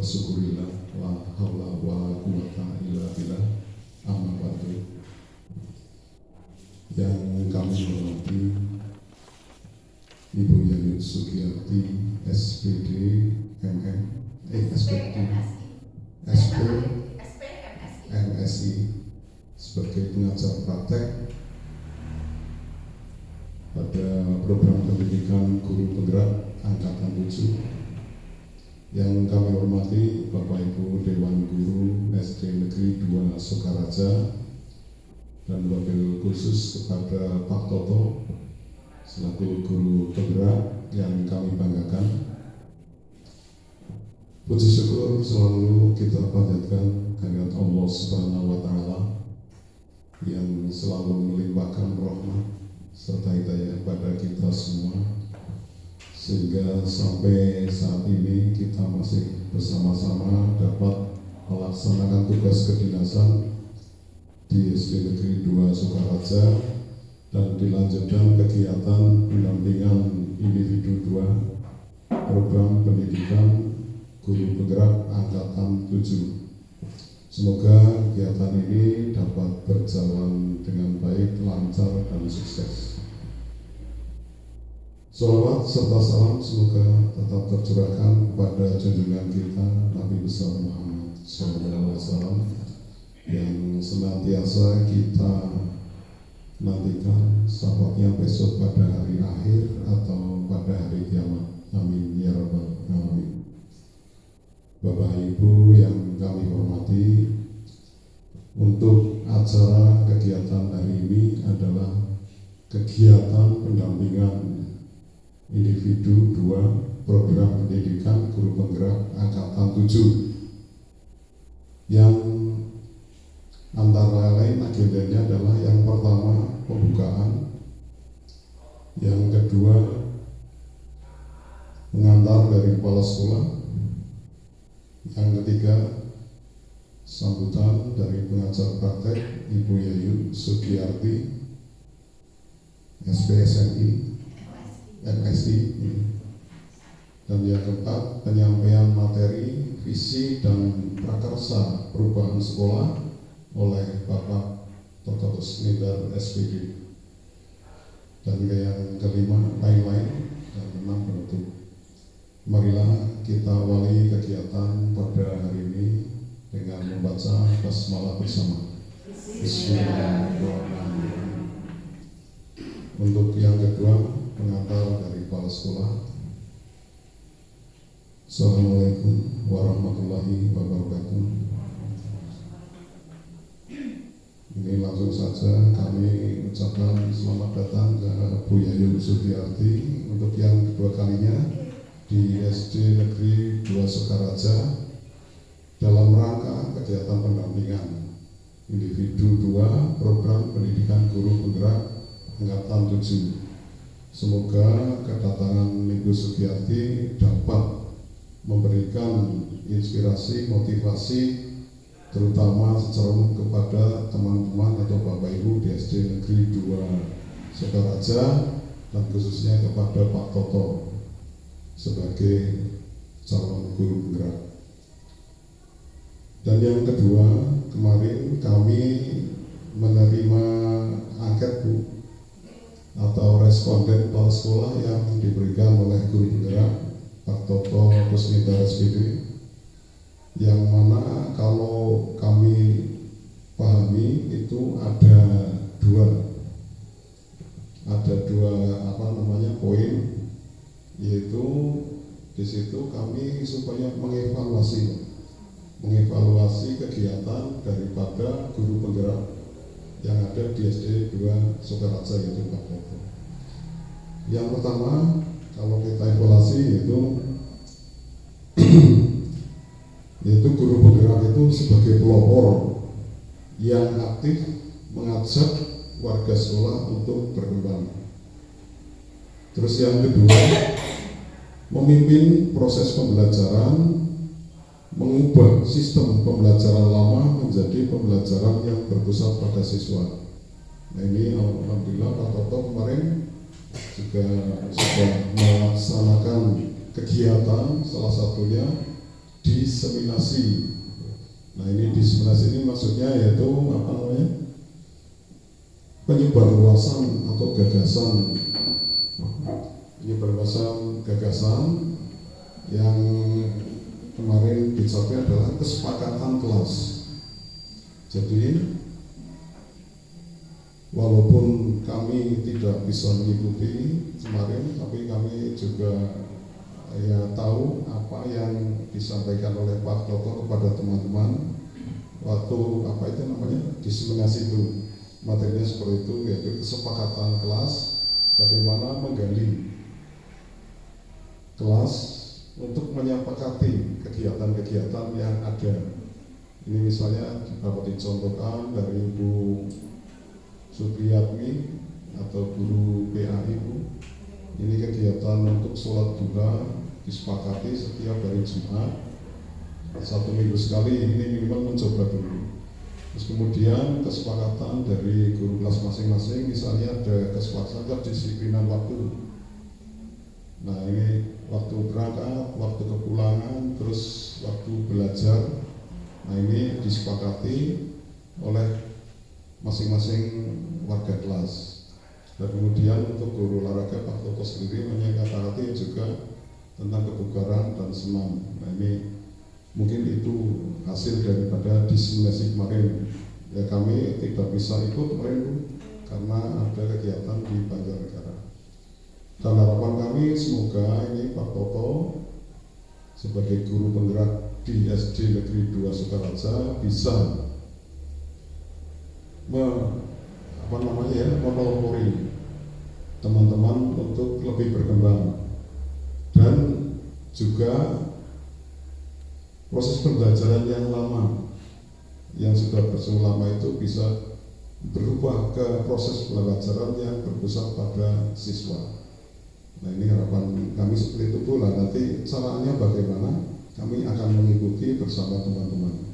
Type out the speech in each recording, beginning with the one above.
wa syukurillah la haula wa la quwata illa billah. Amma ba'du. Yang kami hormati Ibu Yayu Sugiyarti SPD MSI sebagai pengajar praktek pada program pendidikan guru penggerak angkatan 7. Yang kami hormati Bapak Ibu Dewan Guru SD Negeri 2 Sukaraja dan wabil khusus kepada Pak Toto selaku guru penggerak yang kami banggakan. Puji syukur selalu kita panjatkan kehadirat Allah Subhanahu wa Ta'ala yang selalu melimpahkan rahmat serta hidayah pada kita semua, sehingga sampai saat ini kita masih bersama-sama dapat melaksanakan tugas kedinasan di SD Negeri 2 Sukaraja dan dilanjutkan kegiatan pendampingan individu 2 program pendidikan guru penggerak angkatan 7. Semoga kegiatan ini dapat berjalan dengan baik, lancar, dan sukses. Sholawat serta salam semoga tetap tercurahkan kepada junjungan kita Nabi besar Muhammad SAW yang senantiasa kita nantikan syafaatnya besok pada hari akhir atau pada hari kiamat. Amin ya rabbal alamin. Bapak Ibu yang kami hormati, untuk acara kegiatan hari ini adalah kegiatan pendampingan individu 2 program pendidikan guru penggerak angkatan 7 yang antara lain agendanya adalah yang pertama pembukaan, yang kedua pengantar dari kepala sekolah, yang ketiga sambutan dari pengajar praktek Ibu Yayu Sugiyarti SPSNI MSI, dan yang keempat penyampaian materi visi dan prakarsa perubahan sekolah oleh Bapak Toto Snider SPD, dan yang kelima lain-lain, dan enam penutup. Marilah kita awali kegiatan pada hari ini dengan membaca basmalah bersama. Bismillahirrahmanirrahim. Untuk yang kedua, pengantar dari kepala sekolah. Assalamualaikum warahmatullahi wabarakatuh. Ini langsung saja kami ucapkan selamat datang ke Bu Yayu Sugiyarti untuk yang kedua kalinya di SD Negeri 2 Sukaraja dalam rangka kegiatan pendampingan individu 2 program pendidikan guru penggerak angkatan 7. Semoga kedatangan Ibu Sugiyarti dapat memberikan inspirasi, motivasi, terutama secara umum kepada teman-teman atau Bapak Ibu di SD Negeri 2 Sukaraja dan khususnya kepada Pak Toto sebagai calon guru penggerak. Dan yang kedua, kemarin kami menerima angket Bu atau responden kepala sekolah yang diberikan oleh guru penggerak Pak Toto Kusnita SPD, yang mana kalau kami pahami itu ada dua poin, yaitu di situ kami supaya mengevaluasi kegiatan daripada guru penggerak yang ada di SD 2 Sukaraja, yaitu Pak Toto. Yang pertama, kalau kita evaluasi yaitu guru penggerak itu sebagai pelopor yang aktif mengajak warga sekolah untuk berkembang. Terus yang kedua, memimpin proses pembelajaran, mengubah sistem pembelajaran lama menjadi pembelajaran yang berpusat pada siswa. Nah ini alhamdulillah Pak Toto kemarin juga sudah melaksanakan kegiatan, salah satunya diseminasi. Nah ini diseminasi ini maksudnya yaitu apa namanya, penyebarluasan atau gagasan, penyebarluasan gagasan yang kemarin dicapai adalah kesepakatan kelas. Jadi walaupun kami tidak bisa mengikuti kemarin, tapi kami juga ya tahu apa yang disampaikan oleh Pak Toto kepada teman-teman waktu apa itu namanya diseminasi itu, materinya seperti itu, yaitu kesepakatan kelas bagaimana menggali kelas untuk menyepakati kegiatan-kegiatan yang ada. Ini misalnya dapat dicontohkan dari Ibu Supriyatmi atau guru PA Ibu. Ini kegiatan untuk sholat duha disepakati setiap hari Jumat 1 minggu sekali, ini minimal mencoba dulu. Terus kemudian kesepakatan dari guru kelas masing-masing, misalnya ada kesepakatan kedisiplinan waktu. Nah ini waktu berangkat, waktu kepulangan, terus waktu belajar. Nah ini disepakati oleh masing-masing warga kelas. Dan kemudian untuk guru olahraga Pak Toto sendiri menyepakati juga tentang kebugaran dan senam. Nah ini mungkin itu hasil daripada diseminasi kemarin. Ya kami tidak bisa ikut kemarin karena ada kegiatan di Banjarnegara. Dan harapan kami semoga ini Pak Toto sebagai guru penggerak di SD Negeri 2 Sukaraja bisa memelopori teman-teman untuk lebih berkembang, dan juga proses pembelajaran yang lama yang sudah berlangsung lama itu bisa berubah ke proses pembelajaran yang berpusat pada siswa. Nah ini harapan kami seperti itu pula. Nanti caranya bagaimana kami akan mengikuti bersama teman-teman.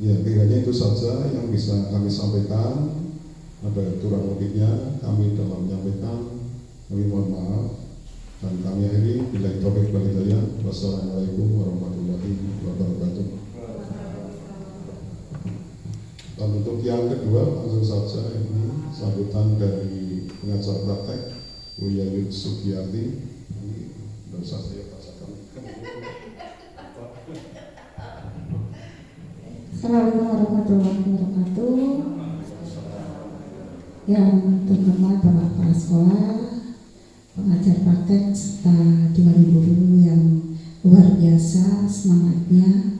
Ya kiranya itu saja yang bisa kami sampaikan. Ada kurang lebihnya kami dalam menyampaikan, kami mohon maaf. Dan kami akhiri bila taufiq wal hidayah. Wassalamualaikum warahmatullahi wabarakatuh. Dan untuk yang kedua langsung saja ini sambutan dari pengajar praktek Bu Yayu Sugiyarti. Ini tidak usah saya bacakan. Assalamualaikum warahmatullahi wabarakatuh. Yang terhormat Bapak Kepala Sekolah, pengajar praktek serta Dewan Guru yang luar biasa semangatnya.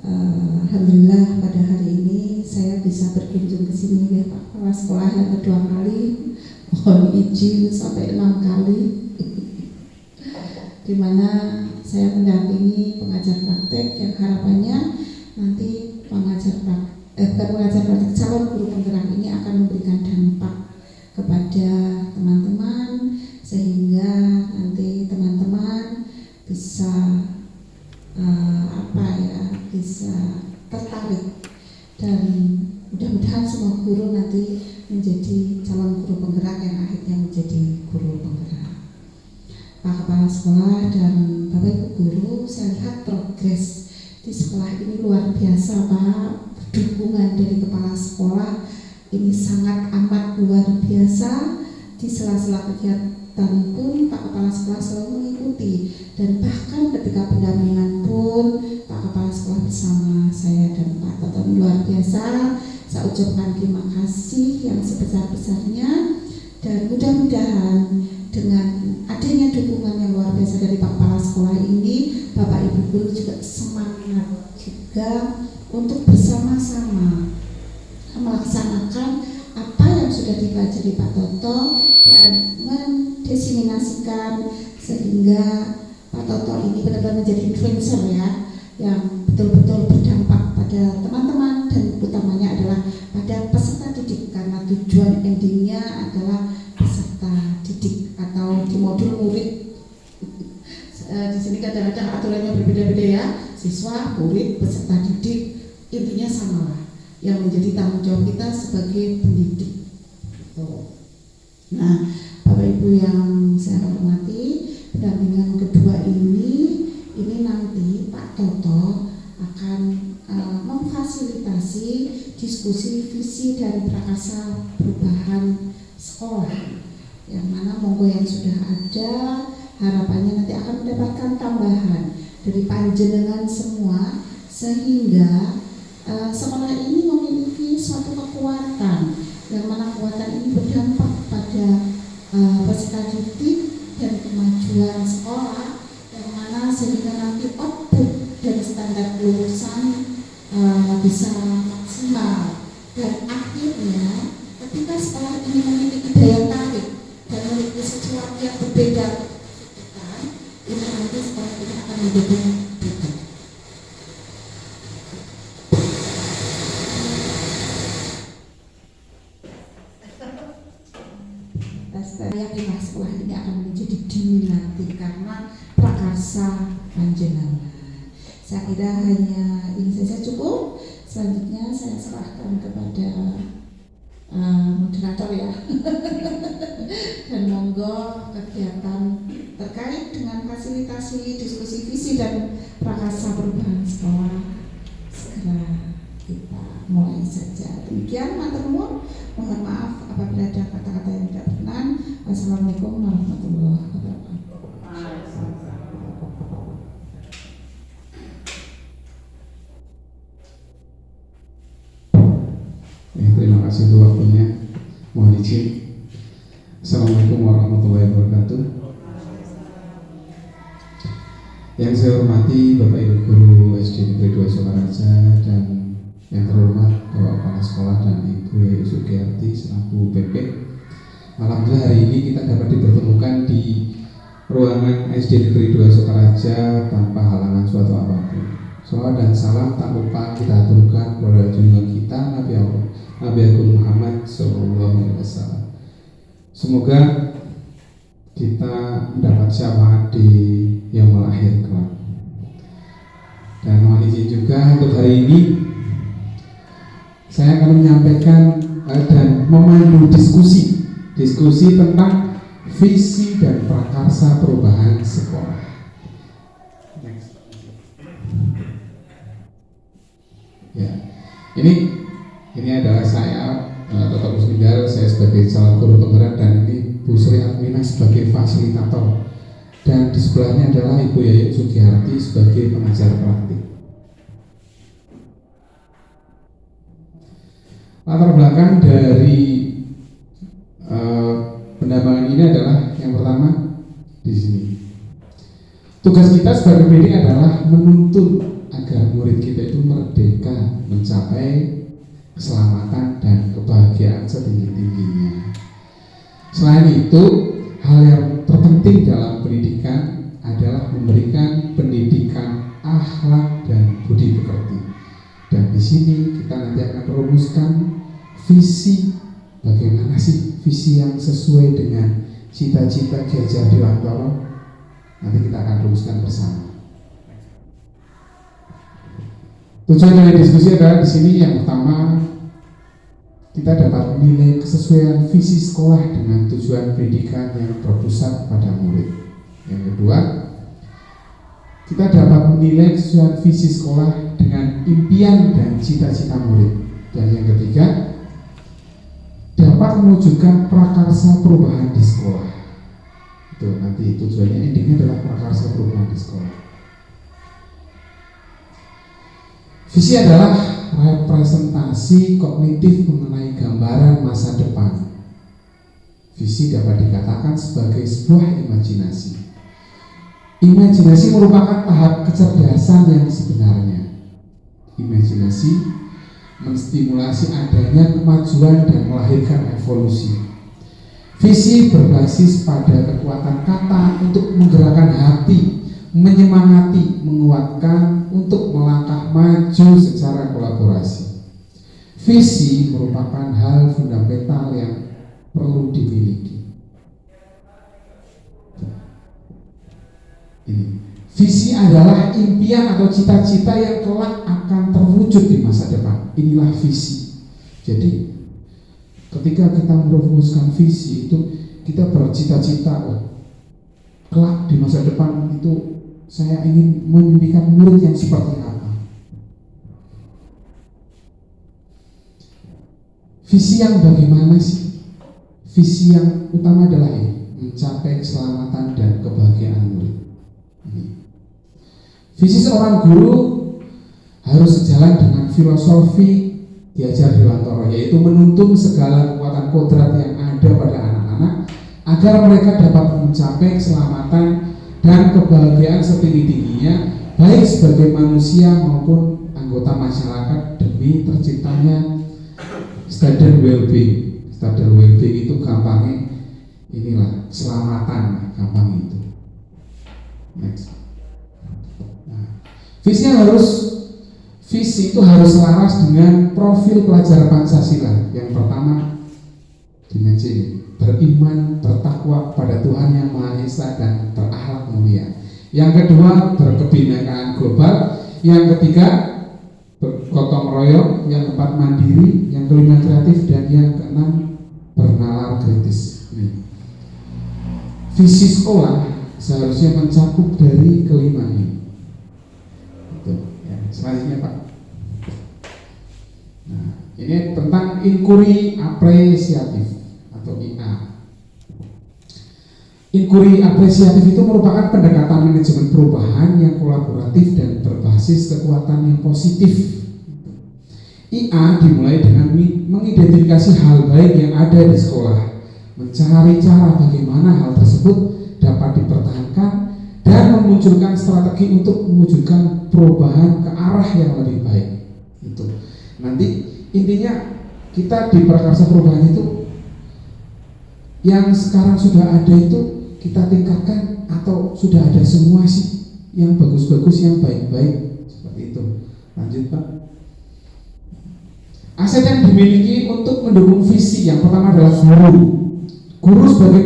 Alhamdulillah pada hari ini saya bisa berkunjung ke sini ya Pak Kepala Sekolah yang kedua kali. Mohon izin sampai 6 kali. Di mana saya mendampingi pengajar praktek yang harapannya nanti calon guru penggerak ini akan memberikan dampak kepada teman-teman sehingga nanti teman-teman bisa bisa tertarik, dan mudah-mudahan semua guru nanti menjadi calon guru penggerak yang akhirnya menjadi guru penggerak. Pak Kepala Sekolah dan Bapak Ibu Guru, saya lihat progres di sekolah ini luar biasa Pak. Dukungan dari Kepala Sekolah ini sangat amat luar biasa. Di sela-sela kegiatan pun Pak Kepala Sekolah selalu mengikuti, dan bahkan ketika pendampingan pun Pak Kepala Sekolah bersama saya dan Pak Toto luar biasa. Saya ucapkan terima kasih yang sebesar-besarnya, dan mudah-mudahan dengan adanya dukungan yang luar biasa dari Pak Kepala Sekolah ini, Bapak Ibu Guru juga semangat juga untuk bersama-sama melaksanakan apa yang sudah dipelajari Pak Toto dan mendesiminasikan sehingga Pak Toto ini benar-benar menjadi influencer ya, yang betul-betul berdampak pada teman-teman dan utamanya adalah pada peserta didik, karena tujuan endingnya adalah peserta didik atau di modul murid. Di sini kadang-kadang aturannya berbeda-beda ya, siswa, murid, peserta didik, intinya sama lah, yang menjadi tanggung jawab kita sebagai pendidik. Nah, Bapak Ibu yang saya hormati, pendampingan kedua ini Pak Toto akan memfasilitasi diskusi visi dan prakarsa perubahan sekolah, yang mana monggo yang sudah ada harapannya nanti akan mendapatkan tambahan dari panjenengan semua, sehingga sekolah ini memiliki suatu kekuatan, yang mana kekuatan ini berdampak pada peserta didik dan kemajuan sekolah, yang mana sehingga nanti output dan standar lulusan bisa maksimal, dan akhirnya ketika sekolah ini memiliki daya tarik dan memiliki sesuatu yang berbeda, ini nanti sekolah ini akan menjadi beda. Saya yakin sekolah ini akan menjadi diminati karena prakarsa panjenengan. Saya kira hanya ini saja cukup. Selanjutnya saya serahkan kepada moderator ya. Dan monggo kegiatan terkait dengan fasilitasi diskusi visi dan prakarsa perubahan sekolah segera kita mulai saja. Demikian, matur nuwun. Mohon maaf apabila ada kata-kata yang tidak berkenan. Wassalamualaikum warahmatullahi wabarakatuh. Terima kasih untuk waktunya. Mohon izin. Assalamualaikum warahmatullahi wabarakatuh. Yang saya hormati Bapak Ibu Guru SD Negeri 2 Sokaraja, dan yang terhormat Bapak Kepala Sekolah dan Ibu Yayu Sugiyarti selaku PP. Alhamdulillah hari ini kita dapat dipertemukan di ruangan SD Negeri 2 Sokaraja tanpa halangan suatu apapun. Salawat dan salam tak lupa kita aturkan kepada junjungan kita Nabi Agung Muhammad SAW. Semoga kita mendapat syafaat di yaumul akhir kelak. Dan mohon izin juga untuk hari ini saya akan menyampaikan dan memandu diskusi tentang visi dan prakarsa perubahan sekolah. Ya, ini adalah saya Toto Musmindar, saya sebagai calon guru penggerak, dan ini Bu Sri Admina sebagai fasilitator, dan di sebelahnya adalah Ibu Yayu Sugiyarti sebagai pengajar praktik. Latar belakang dari pendampingan ini adalah yang pertama di sini. Tugas kita sebagai pendidik adalah menuntun agar murid kita itu merdeka mencapai keselamatan dan kebahagiaan setinggi-tingginya. Selain itu, hal yang terpenting dalam pendidikan adalah memberikan pendidikan akhlak dan budi pekerti. Dan di sini kita nanti akan merumuskan visi, bagaimana sih visi yang sesuai dengan cita-cita Ki Hajar Dewantara. Nanti kita akan rumuskan bersama. Tujuan dari diskusi adalah di sini yang pertama, kita dapat menilai kesesuaian visi sekolah dengan tujuan pendidikan yang berpusat pada murid. Yang kedua, kita dapat menilai kesesuaian visi sekolah dengan impian dan cita-cita murid. Dan yang ketiga, dapat mewujudkan prakarsa perubahan di sekolah. Itu nanti tujuannya, endingnya adalah prakarsa perubahan di sekolah. Visi adalah representasi kognitif mengenai gambaran masa depan. Visi dapat dikatakan sebagai sebuah imajinasi. Imajinasi merupakan tahap kecerdasan yang sebenarnya. Imajinasi menstimulasi adanya kemajuan dan melahirkan evolusi. Visi berbasis pada kekuatan kata untuk menggerakkan hati, menyemangati, menguatkan untuk melangkah maju secara kolaborasi. Visi merupakan hal fundamental yang perlu dimiliki. Ini. Visi adalah impian atau cita-cita yang kelak akan terwujud di masa depan. Inilah visi. Jadi ketika kita merumuskan visi itu, kita bercita-cita kelak di masa depan itu saya ingin memimpikan murid yang seperti apa. Visi yang bagaimana sih? Visi yang utama adalah ini, mencapai keselamatan dan kebahagiaan murid. Visi seorang guru harus sejalan dengan filosofi diajar Dewantara, yaitu menuntun segala kekuatan kodrat yang ada pada anak-anak agar mereka dapat mencapai keselamatan dan kebahagiaan setinggi-tingginya, baik sebagai manusia maupun anggota masyarakat demi terciptanya standar well-being. Standar well-being itu gampangnya inilah keselamatan, gampang itu. Next. Nah, visi itu harus selaras dengan profil pelajar Pancasila. Yang pertama, dimensi ini, beriman, bertakwa pada Tuhan Yang Maha Esa dan berakhlak mulia. Yang kedua, berkebinekaan global. Yang ketiga, bergotong royong. Yang keempat, mandiri. Yang kelima, kreatif. Dan yang keenam, bernalar kritis. Visi sekolah seharusnya mencakup dari kelima ini. Selanjutnya Pak. Nah, ini tentang inquiry apresiatif atau IA. Inquiry apresiatif itu merupakan pendekatan manajemen perubahan yang kolaboratif dan berbasis kekuatan yang positif. IA dimulai dengan mengidentifikasi hal baik yang ada di sekolah, mencari cara bagaimana hal tersebut dapat dipertahankan dan memunculkan strategi untuk mewujudkan perubahan ke arah yang lebih baik. Itu nanti intinya kita di prakarsa perubahan itu yang sekarang sudah ada itu kita tingkatkan atau sudah ada semua sih, yang bagus-bagus, yang baik-baik, seperti itu. Lanjut Pak. Aset yang dimiliki untuk mendukung visi yang pertama adalah guru. Guru sebagai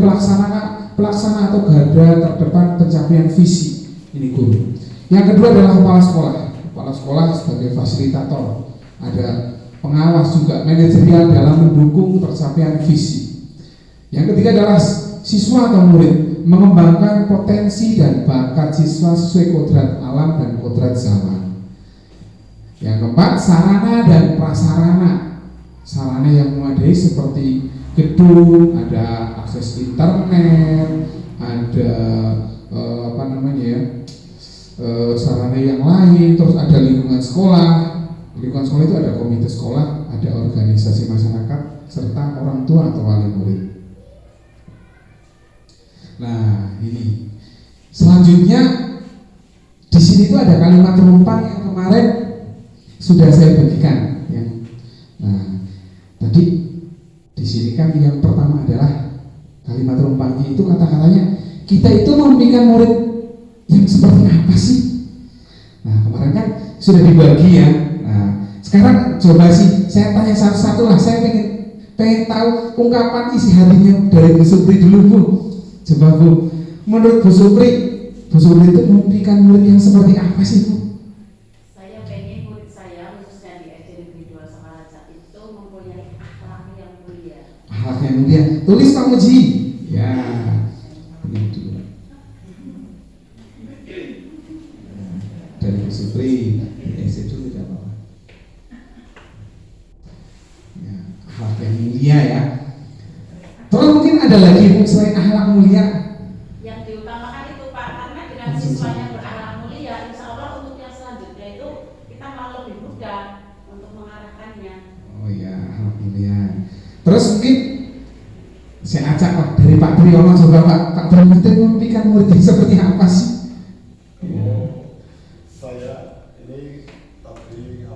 pelaksana atau garda terdepan pencapaian visi, ini guru. Yang kedua adalah kepala sekolah. Kepala sekolah sebagai fasilitator, ada pengawas juga manajerial dalam mendukung tercapaian visi. Yang ketiga adalah siswa atau murid, mengembangkan potensi dan bakat siswa sesuai kodrat alam dan kodrat zaman. Yang keempat, sarana dan prasarana. Sarana yang memadai seperti gedung, ada akses internet, ada sarana yang lain, terus ada lingkungan sekolah. Lingkungan sekolah itu ada komite sekolah, ada organisasi masyarakat, serta orang tua atau wali murid. Nah, ini selanjutnya di sini tuh ada kalimat rumpang yang kemarin sudah saya bagikan. Nah, tadi di sini kan yang pertama adalah kalimat rumpangnya itu kata-katanya kita itu memimpikan murid yang seperti apa sih? Nah, kemarin kan sudah dibagi ya. Nah, sekarang coba sih saya tanya satu-satu lah. Saya pengen tahu ungkapan isi hatinya dari Bu Supri dulu Bu. Coba Bu, menurut Bu Supri itu memimpikan murid yang seperti apa sih Bu? Saya pengen murid saya khususnya di SD Negeri 2 Sokaraja itu mempunyai akhlak yang mulia. Akhlak yang mulia. Tulis Pak Muji. Ya. Ini dulu. Dari Bu Supri, SD dulu tidak apa-apa. Ya, akhlak yang mulia ya. Terus mungkin ada lagi Bu selain akhlak mulia. Yang diutamakan itu Pak, karena dengan siswanya berakhlak mulia, insya Allah untuk yang selanjutnya itu kita malah lebih mudah untuk mengarahkannya. Oh iya, akhlak mulia. Terus mungkin saya acak Pak dari Pak Triyono, coba Pak Triyono itu memimpikan murid yang seperti apa sih? Saya ini tadi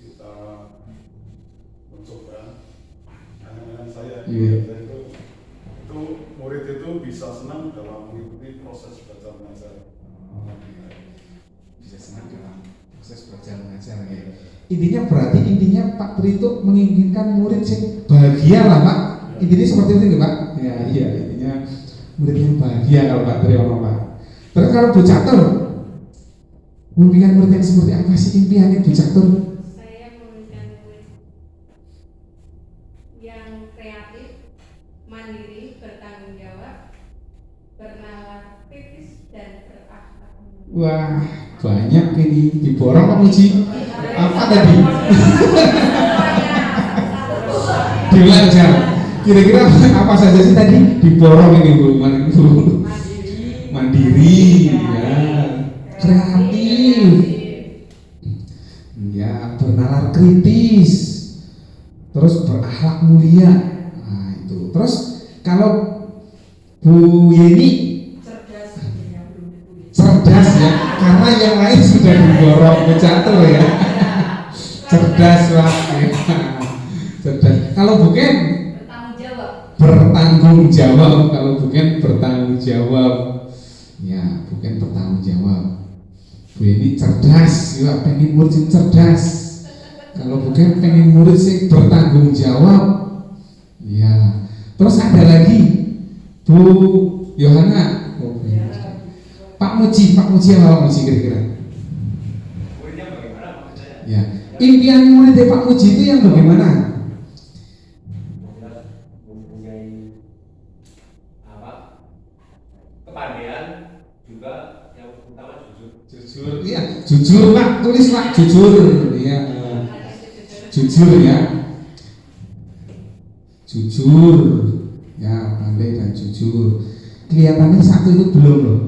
kita mencoba anak-anak saya itu murid itu bisa senang dalam mengikuti proses belajar mengajar. Bisa senang dalam proses belajar mengajar ya. Intinya Pak Tri itu menginginkan murid yang bahagia lah Pak. Intinya seperti itu nggak Pak? Ya iya, intinya murid yang bahagia kalau Pak Triyono Pak. Terus kalau Bu Catur, memimpikan murid yang seperti apa sih impiannya Bu Catur? Saya memimpikan murid yang kreatif, mandiri, bertanggung jawab, bernalar kritis dan berakhlak. Wah, banyak ini diborong Pak Muji. Apa tadi? Diulang jam. Kira-kira apa saja sih tadi diborong ini Bu? Mandiri, ya, kreatif, ya, bernalar kritis, terus berakhlak mulia. Nah itu. Terus kalau Bu Yeni cerdas ya, karena yang lain sudah diborong catur ya. Cerdas lah ya. Cerdas. Kalau bukan bertanggung jawab, kalau bukan bertanggung jawab. Ya, bukan bertanggung jawab. Bu ini cerdas, ya pengen murid sing cerdas. Kalau bukan pengen murid sing bertanggung jawab. Ya. Terus ada lagi Bu Yohana. Oh, Pak Muji apa Pak Muji kira-kira? Muridnya bagaimana maksudnya? Ya, impian murid dari Pak Muji itu yang bagaimana? Mempunyai apa? Kepandaian juga yang utama jujur. Jujur, iya, jujur Pak, tulis Pak, jujur, ya, jujur ya, jujur, ya, pandai dan jujur. Kelihatannya satu itu belum loh,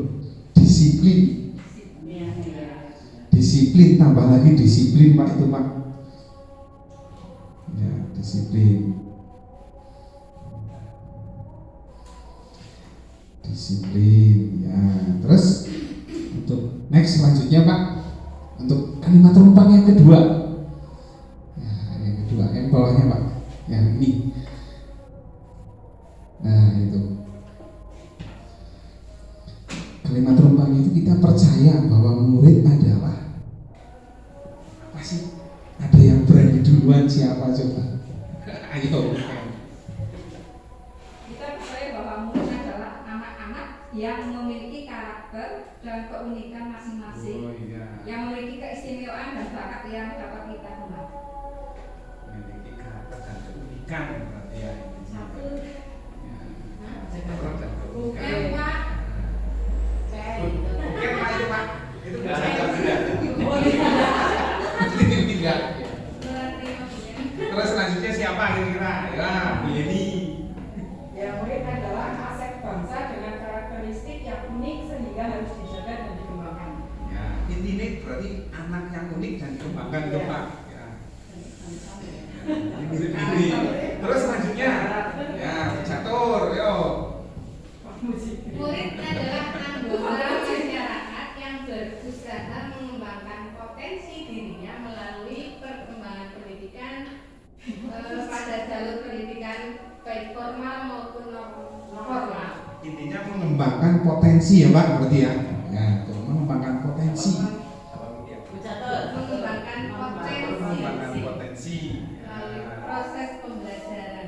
disiplin. Disiplin, tambah lagi disiplin Pak itu Pak. Ya, disiplin. Disiplin, ya. Terus untuk next selanjutnya Pak, untuk kalimat rumpang yang kedua. Ya, yang kedua, yang bawahnya Pak, yang ini. Nah itu. Kalimat rumpang itu kita percaya bahwa murid adalah apa sih? Ada yang berani duluan, siapa coba? Ayo. Kita percaya bahwa murid adalah anak-anak yang memiliki karakter dan keunikan masing-masing, Iya. yang memiliki keistimewaan dan bakat yang dapat kita kembangkan. Memiliki karakter dan keunikan berarti ya. Satu. Ya. Bukan Pak. Bukan Pak itu Pak. Itu Tidak beda. tidak. Terus selanjutnya siapa kira-kira? Ya, Bu Yeni. Ya, murid adalah aset bangsa dengan karakteristik yang unik sehingga harus dijaga dan dikembangkan. Ya, intinya berarti anak yang unik dan dikembangkan itu Pak. Ya. Ini. Terus selanjutnya, ya, catur, yo. Murid adalah anggota masyarakat yang berusaha mengembangkan potensi dirinya melalui perkembangan pendidikan pada jalur pendidikan baik formal maupun non formal. Intinya mengembangkan potensi ya Pak, berarti ya. Ya, itu mengembangkan potensi. Mengembangkan Mengembangkan potensi potensi. melalui proses pembelajaran.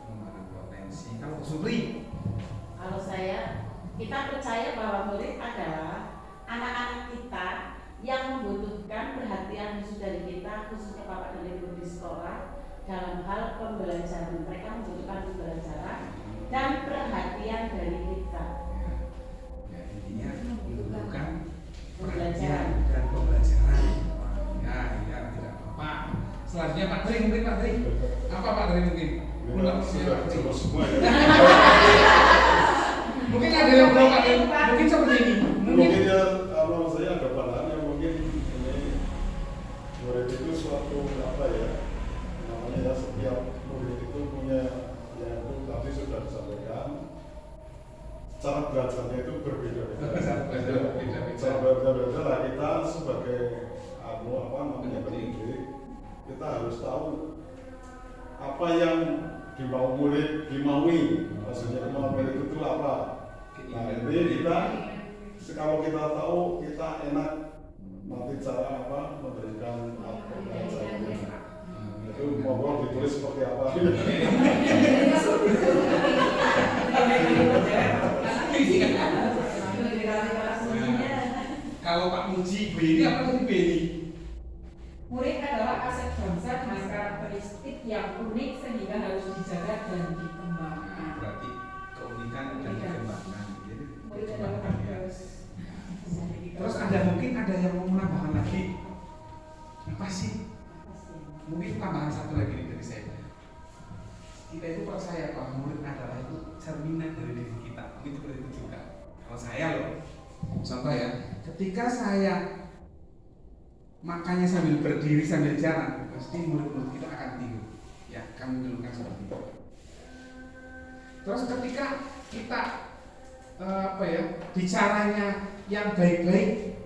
Mengembangkan potensi. Kalau Supri, Kalau saya, kita percaya bahwa murid adalah anak-anak kita yang membutuhkan perhatian khusus dari kita, khususnya Bapak dan Ibu di sekolah dalam hal pembelajaran. Mereka membutuhkan pembelajaran dan perhatian dari kita. ya intinya membutuhkan Pembelajaran. perhatian dan pembelajaran. Ya, ya tidak apa-apa. Selanjutnya Pak Tri, mungkin Pak Tri. Apa Pak Tri mungkin? Ini sudah coba semua ya. Mungkin ada yang belum Pak Tri. Mungkin seperti ini. Mungkin ya, kalau saya ada pandangan yang mungkin ini murid itu suatu apa ya, namanya ya, setiap murid itu punya yang itu tadi sudah disampaikan, cara belajarnya itu berbeda-beda. Cara belajar berbeda-beda. Cara belajar lah kita sebagai apa namanya pendidik, kita harus tahu apa yang dimaui, maksudnya kemauan murid itu apa. Nah ini kita kalau kita tahu kita enak nanti cara apa memberikan pelajarannya. Itu mohon ditulis seperti apa. Kalau Pak Muji, Bu ini apa tadi Bu ini? Murid adalah aset bangsa dengan karakteristik yang unik sehingga harus dijaga dan dikembangkan. Berarti keunikan dan dikembangkan. Murid adalah cerminan dari diri kita. Mungkin seperti itu juga. Kalau saya loh, contoh ya, ketika saya makannya sambil berdiri sambil jalan, pasti mulut kita akan tidur. Ya, akan mengeluhkan seperti itu. Terus ketika kita bicaranya yang baik-baik,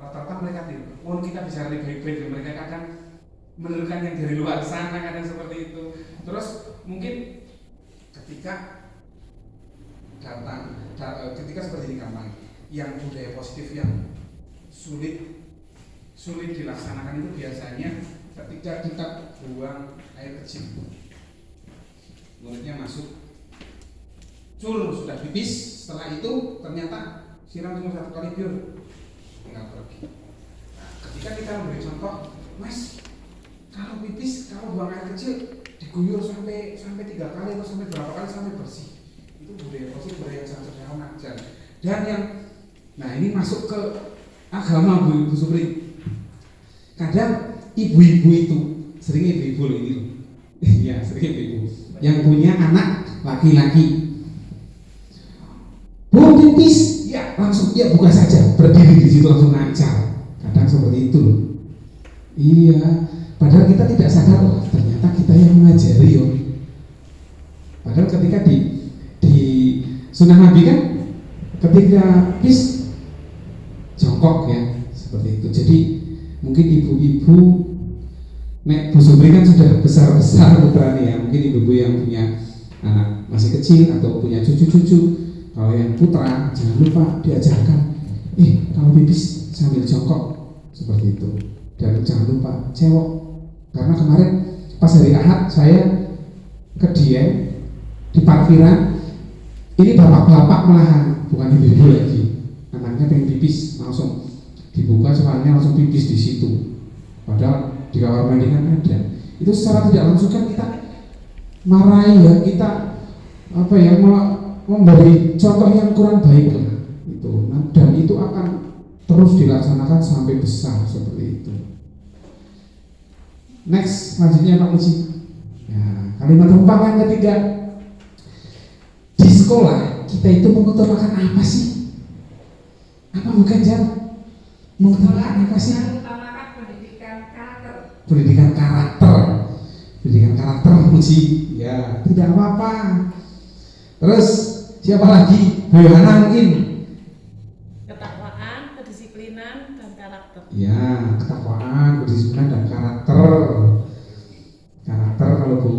rata-rata mereka tidur. Walaupun kita bicara baik-baik, mereka akan menurunkan yang dari luar sana, kadang seperti itu. Terus mungkin ketika ketika seperti di kampanye, yang budaya positif yang sulit dilaksanakan itu biasanya ketika kita buang air kecil, mulutnya masuk, sudah pipis, setelah itu ternyata siram cuma 1 kali biar tinggal pergi. Nah, ketika kita memberi contoh, Mas, kalau pipis, kalau buang air kecil diguyur sampai 3 kali atau sampai berapa kali sampai bersih. Itu budaya positif, budaya yang sangat sederhana. Dan yang, nah ini masuk ke agama Bu Supri. Kadang ibu-ibu itu, sering ibu-ibu ini, ya sering ibu-ibu yang punya anak laki-laki. Bu pipis, ya langsung ya buka saja, berdiri di situ langsung ngajar. Kadang seperti itu loh. Iya. Padahal kita tidak sadar, oh, ternyata kita yang mengajari yo. Padahal ketika di sunnah Nabi kan, ketika pis jongkok ya, seperti itu. Jadi mungkin ibu-ibu, Bu Supri kan sudah besar-besar putranya ya. Mungkin ibu-ibu yang punya anak masih kecil atau punya cucu-cucu, kalau yang putra jangan lupa diajarkan, kalau pipis sambil jongkok seperti itu. Dan jangan lupa cewek. Karena kemarin pas hari Ahad saya ke Dieng di parkiran, ini bapak-bapak malahan, bukan ibu-ibu lagi. Anaknya pengen pipis, langsung dibuka celananya langsung pipis di situ. Padahal di kamar mandi kan ada. Itu secara tidak langsung kan kita marahi ya, kita memberi contoh yang kurang baik lah. Itu. Nah, dan itu akan terus dilaksanakan sampai besar seperti itu. Next, selanjutnya Pak Muji. Ya, kalimat rumpang yang ketiga. Di sekolah kita itu mengutamakan apa sih? Apa bukan Jan? Mengutamakan apa sih? Mengutamakan pendidikan karakter. Pendidikan karakter. Pendidikan karakter Muji. Ya, tidak apa-apa. Terus siapa lagi? Bu Yohana mungkin. Ketakwaan, kedisiplinan, dan karakter. Ya, ketakwaan, kedisiplinan dan karakter. Karakter kalau Bu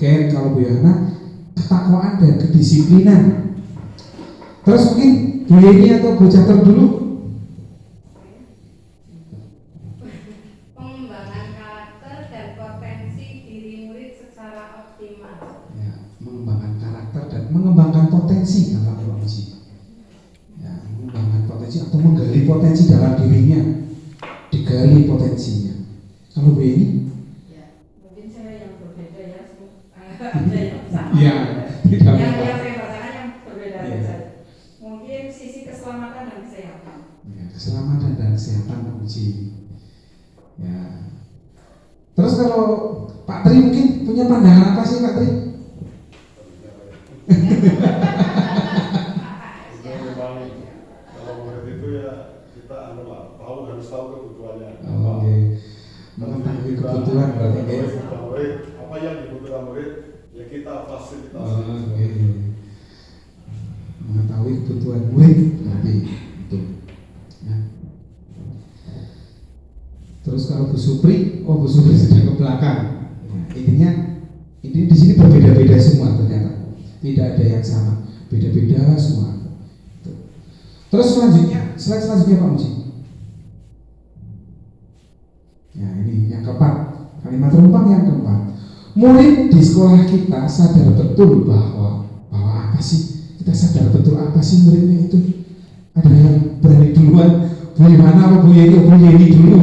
Ken, kalau Bu Yohana, ketakwaan dan kedisiplinan. Terus mungkin Bu Yeni atau Bu Catur dulu. Pengembangan karakter dan potensi diri murid secara optimal. Ya, mengembangkan karakter dan mengembangkan potensi kalau Pak Muji. Ya, mengembangkan potensi atau menggali potensi dalam dirinya, digali potensinya. Kalau Bu Yeni? Ya, mungkin saya yang berbeda ya, ada yang sama. Ya, tidak yang apa-apa. saya bacakan yang berbeda Ya. saja. Mungkin sisi keselamatan dan kesehatan. Ya, keselamatan dan kesehatan Pak Muji. Ya. Terus kalau Pak Tri mungkin punya pandangan apa sih Pak Tri? Itu memang kalau murid itu ya kita harus tahu kebutuhannya. Oh, oke. Mengetahui kebutuhan berarti ya. Murid, apa yang dibutuhkan murid ya kita fasilitasi. Oh, oke. Mengetahui kebutuhan murid berarti itu. Ya. Terus kalau Bu Supri, Bu Supri sudah ke belakang. Nah, intinya ini di sini berbeda-beda semua ternyata. Tidak ada yang sama, beda-beda semua. Terus slide selanjutnya Pak Muji. Ya, ini yang keempat, kalimat rumpang yang keempat. Murid di sekolah kita sadar betul bahwa apa sih? Kita sadar betul apa sih muridnya itu? Ada yang berani duluan? Bu Yohana apa Bu Yeni? Bu Yeni dulu.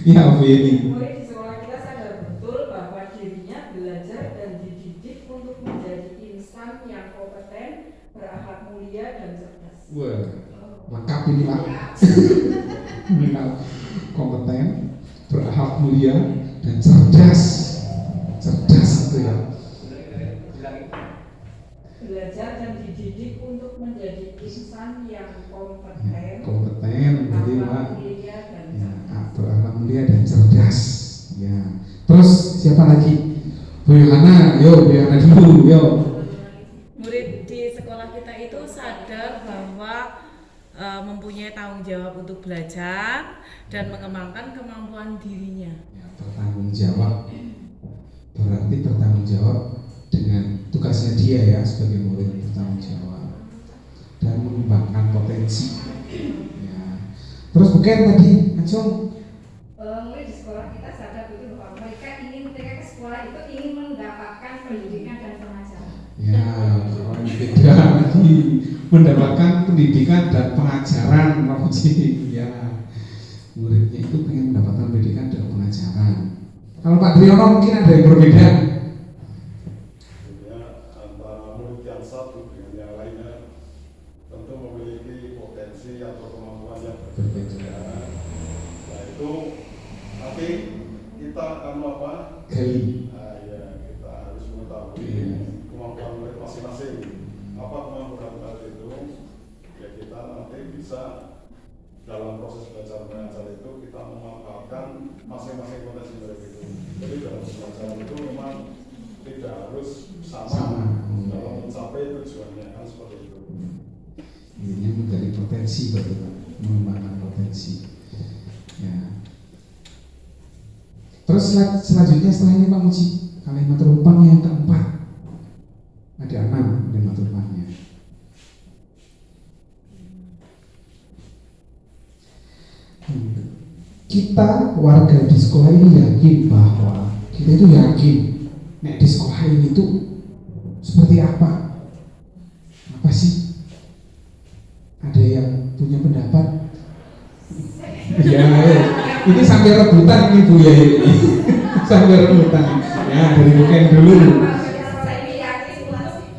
Ya, Bu Yeni. Murid di sekolah kita sadar betul bahwa dirinya belajar dan dididik untuk menjadi insan yang kompeten, berakhlak mulia dan cerdas. Wah, lengkap ini Pak. Lengkap, kompeten, berakhlak mulia dan cerdas. Cerdas itu ya. belajar dan dididik untuk menjadi insan yang kompeten, Kompeten, jadi Pak. akhlak mulia dan Ya, berakhlak mulia dan cerdas. Ya. Terus siapa lagi? Bu Yohana, yo Bu Yohana dulu, yo. Murid di sekolah kita itu sadar bahwa mempunyai tanggung jawab untuk belajar dan mengembangkan kemampuan dirinya. Ya, bertanggung jawab. Berarti bertanggung jawab dengan tugasnya dia ya sebagai murid, bertanggung jawab dan mengembangkan potensi. Ya. Terus bukan tadi, Acung. Murid di sekolah kita sadar betul bahwa mereka ke sekolah itu ingin mendapatkan pendidikan dan pengajaran. Ya, kalau ini beda lagi, mendapatkan pendidikan dan pengajaran, Pak Puji. Ya, muridnya itu pengen mendapatkan pendidikan dan pengajaran. Kalau Pak Driono mungkin ada yang berbeda. Antara murid yang satu dengan yang lainnya tentu memiliki potensi atau kemampuan yang berbeda. Nah itu nanti kita akan apa? Gali. Ya, kita harus mengetahui kemampuan murid masing-masing. Apa kemampuan murid itu? Ya kita nanti bisa dalam proses belajar mengajar itu kita memanfaatkan masing-masing potensi murid itu. Jadi dalam belajar itu memang tidak harus sama dalam mencapai tujuannya, kan seperti itu. Intinya menggali potensi, betul, mengembangkan potensi. Ya. Terus selanjutnya setelah ini Pak Muji, kalimat rumpang yang keempat. Ada 6 kalimat rumpangnya. Kita warga di sekolah ini yakin bahwa kita itu yakin nek di sekolah ini tuh seperti apa? Apa sih? Ada yang punya pendapat? Ya, ini sampai rebutan ini Bu ya ini. Sampai rebutan. Ya, dari bukan dulu. Saya yakin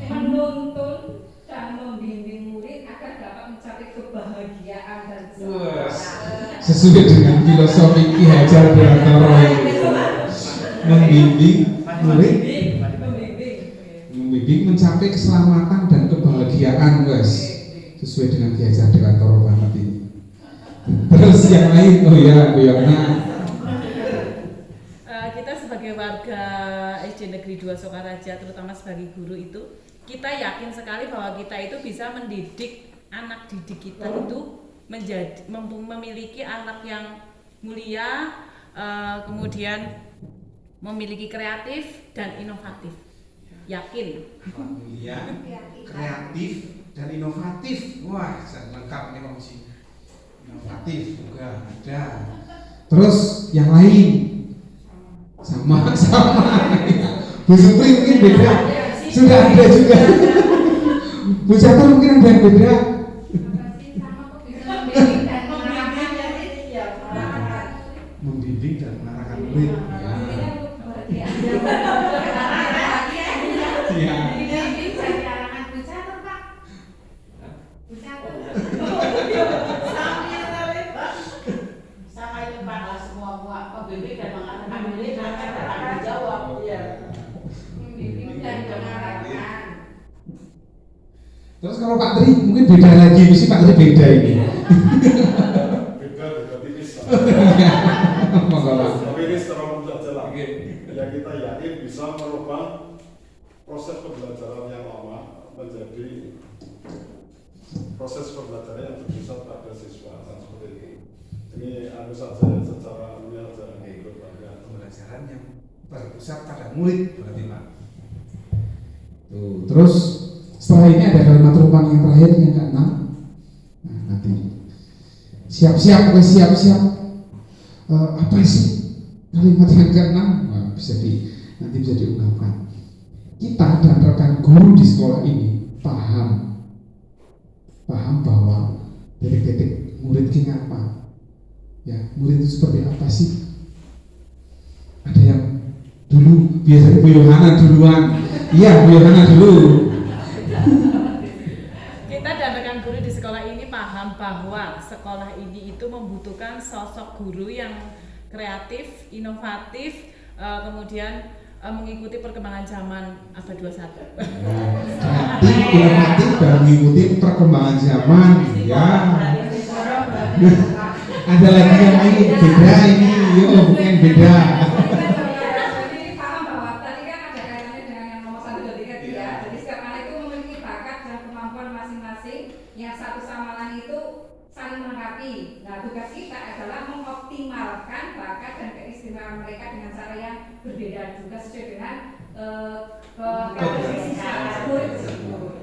menuntun dan membimbing murid agar dapat mencapai kebahagiaan dan kesejahteraan. Sesuai dengan filosofi Ki Hajar Dewantara ini. Membimbing mencapai keselamatan dan kebahagiaan, guys. Sesuai dengan Ki Hajar Dewantara banget ini. Terus yang lain, oh ya, Bu Yona. Kita sebagai warga SD Negeri 2 Sokaraja, terutama sebagai guru itu, kita yakin sekali bahwa kita itu bisa mendidik anak didik kita itu menjadi memiliki anak yang mulia, kemudian memiliki kreatif dan inovatif. Yakin. Mulia, kreatif dan inovatif. Wah, lengkap nih Pak Muji. Inovatif juga ada. Terus yang lain sama. Bu Supri mungkin beda. Sudah ada juga. Bu Jata mungkin ada yang beda. Membimbing dan mengarahkan murid. Ya. Sama itu Pak, semua pembimbing dan mengarahkan murid akan bertanggung jawab. Membimbing dan mengarahkan. Terus kalau Pak Tri mungkin beda lagi, mesti Pak Tri beda ini. Beda tipis. Masalah. Tapi ini secara mudah jelas. Ya kita yakin bisa merubah proses pembelajaran yang lama menjadi proses pembelajaran yang berpusat pada siswa, seperti itu. Ini anu saja secara anunya saja. Pembelajaran yang berpusat pada murid berarti Pak. Tuh, terus setelah ini ada kalimat rumpang yang terakhir yang ke-6. Nah, nanti siap-siap. Apa sih kalimat yang ke-6? Nah, nanti bisa diungkapkan. Kita dan rekan guru di sekolah ini paham bahwa titik-titik murid ini apa? Ya, murid itu seperti apa sih? Ada yang dulu biasanya Bu Yohana duluan. Iya, Bu Yohana dulu. Kita dan rekan guru di sekolah ini paham bahwa sekolah ini itu membutuhkan sosok guru yang kreatif, inovatif, kemudian mengikuti perkembangan zaman abad 21. Kreatif, inovatif dan mengikuti perkembangan zaman. Ya. Ada lagi yang lain beda ini, yuk bukan beda. Jadi paham bahwa tadi kan ada kaitannya dengan yang nomor 1, 2, 3 ya. Jadi setiap anak itu memiliki bakat dan kemampuan masing-masing yang satu sama lain itu saling melengkapi. Nah, tugas kita adalah mengoptimalkan bakat dan keistimewaan mereka dengan cara yang berbeda juga sesuai dengan kapasitas murid tersebut.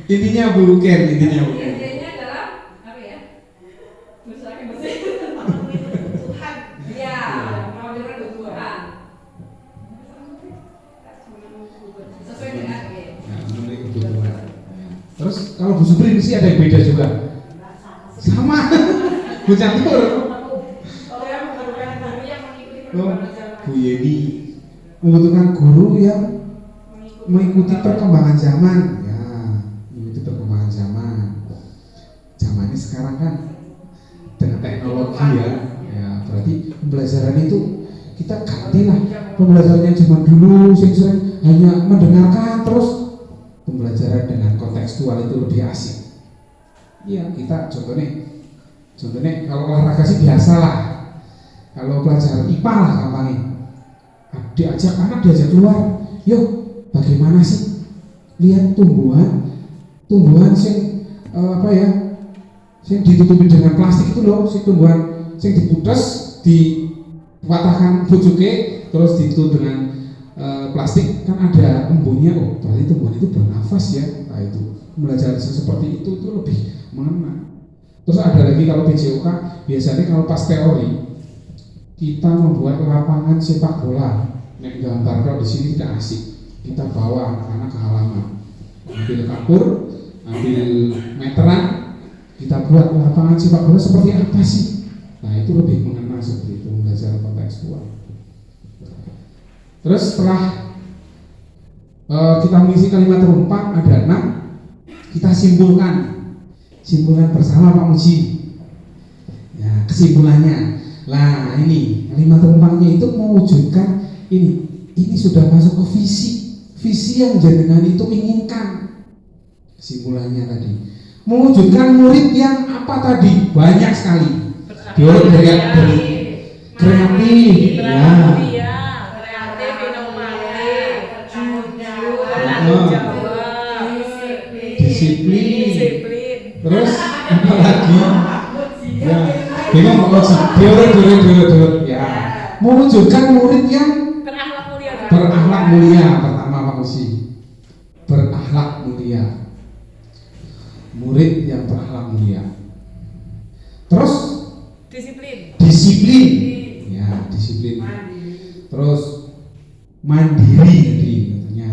Intinya bukan, intinya bukan. Intinya adalah apa ya? Berusaha bersih. Tuhan. Iya, mewujudkan kebutuhan. Sesuai dengan Nah, memenuhi kebutuhan. Terus kalau Bu Supri sih ada yang beda juga. Sama. Bu Campur. Saya membutuhkan guru yang mengikuti Oh, perkembangan zaman. Bu Yeni membutuhkan guru yang mengikuti perkembangan zaman. Ya, mengikuti perkembangan zaman. Zamannya sekarang kan dengan teknologi ya. Ya, berarti pembelajaran itu kita gantilah pembelajaran yang zaman dulu sering hanya mendengarkan terus pembelajaran dengan kontekstual itu lebih asik. Iya, kita contohnya kalau olahraga sih biasa lah. Kalau pelajaran IPA lah gampangnya. Diajak anak diajak keluar, yuk bagaimana sih lihat tumbuhan sing sing ditutupi dengan plastik itu loh, si tumbuhan sing diputus dipatahkan bujuke terus ditutup dengan plastik kan ada embunnya, oh berarti tumbuhan itu bernafas ya. Nah itu belajar seperti itu lebih mengena. Terus ada lagi kalau PJOK biasanya kalau pas teori kita membuat lapangan sepak bola. Nek gambar kalau di sini tidak asik. Kita bawa anak-anak ke halaman, ambil kapur, ambil meteran, kita buat lapangan sepak bola seperti apa sih? Nah itu lebih mengena seperti itu, belajar kontekstual. Terus setelah kita mengisi kalimat rumpang ada 6, kita simpulkan bersama Pak Muji. Ya kesimpulannya, lah ini kalimat rumpangnya itu mewujudkan ini sudah masuk ke visi yang jenengan itu inginkan. Kesimpulannya tadi mewujudkan murid yang apa tadi? Banyak sekali. Dari kreatif, ya. Kreatif, inovatif, disiplin. Terus apa lagi? Ya, ini mau ya. Mewujudkan murid yang berakhlak mulia pertama Pak Musi. Berakhlak mulia. Murid yang berakhlak mulia. Terus disiplin. Ya, disiplin. Terus mandiri tadi katanya.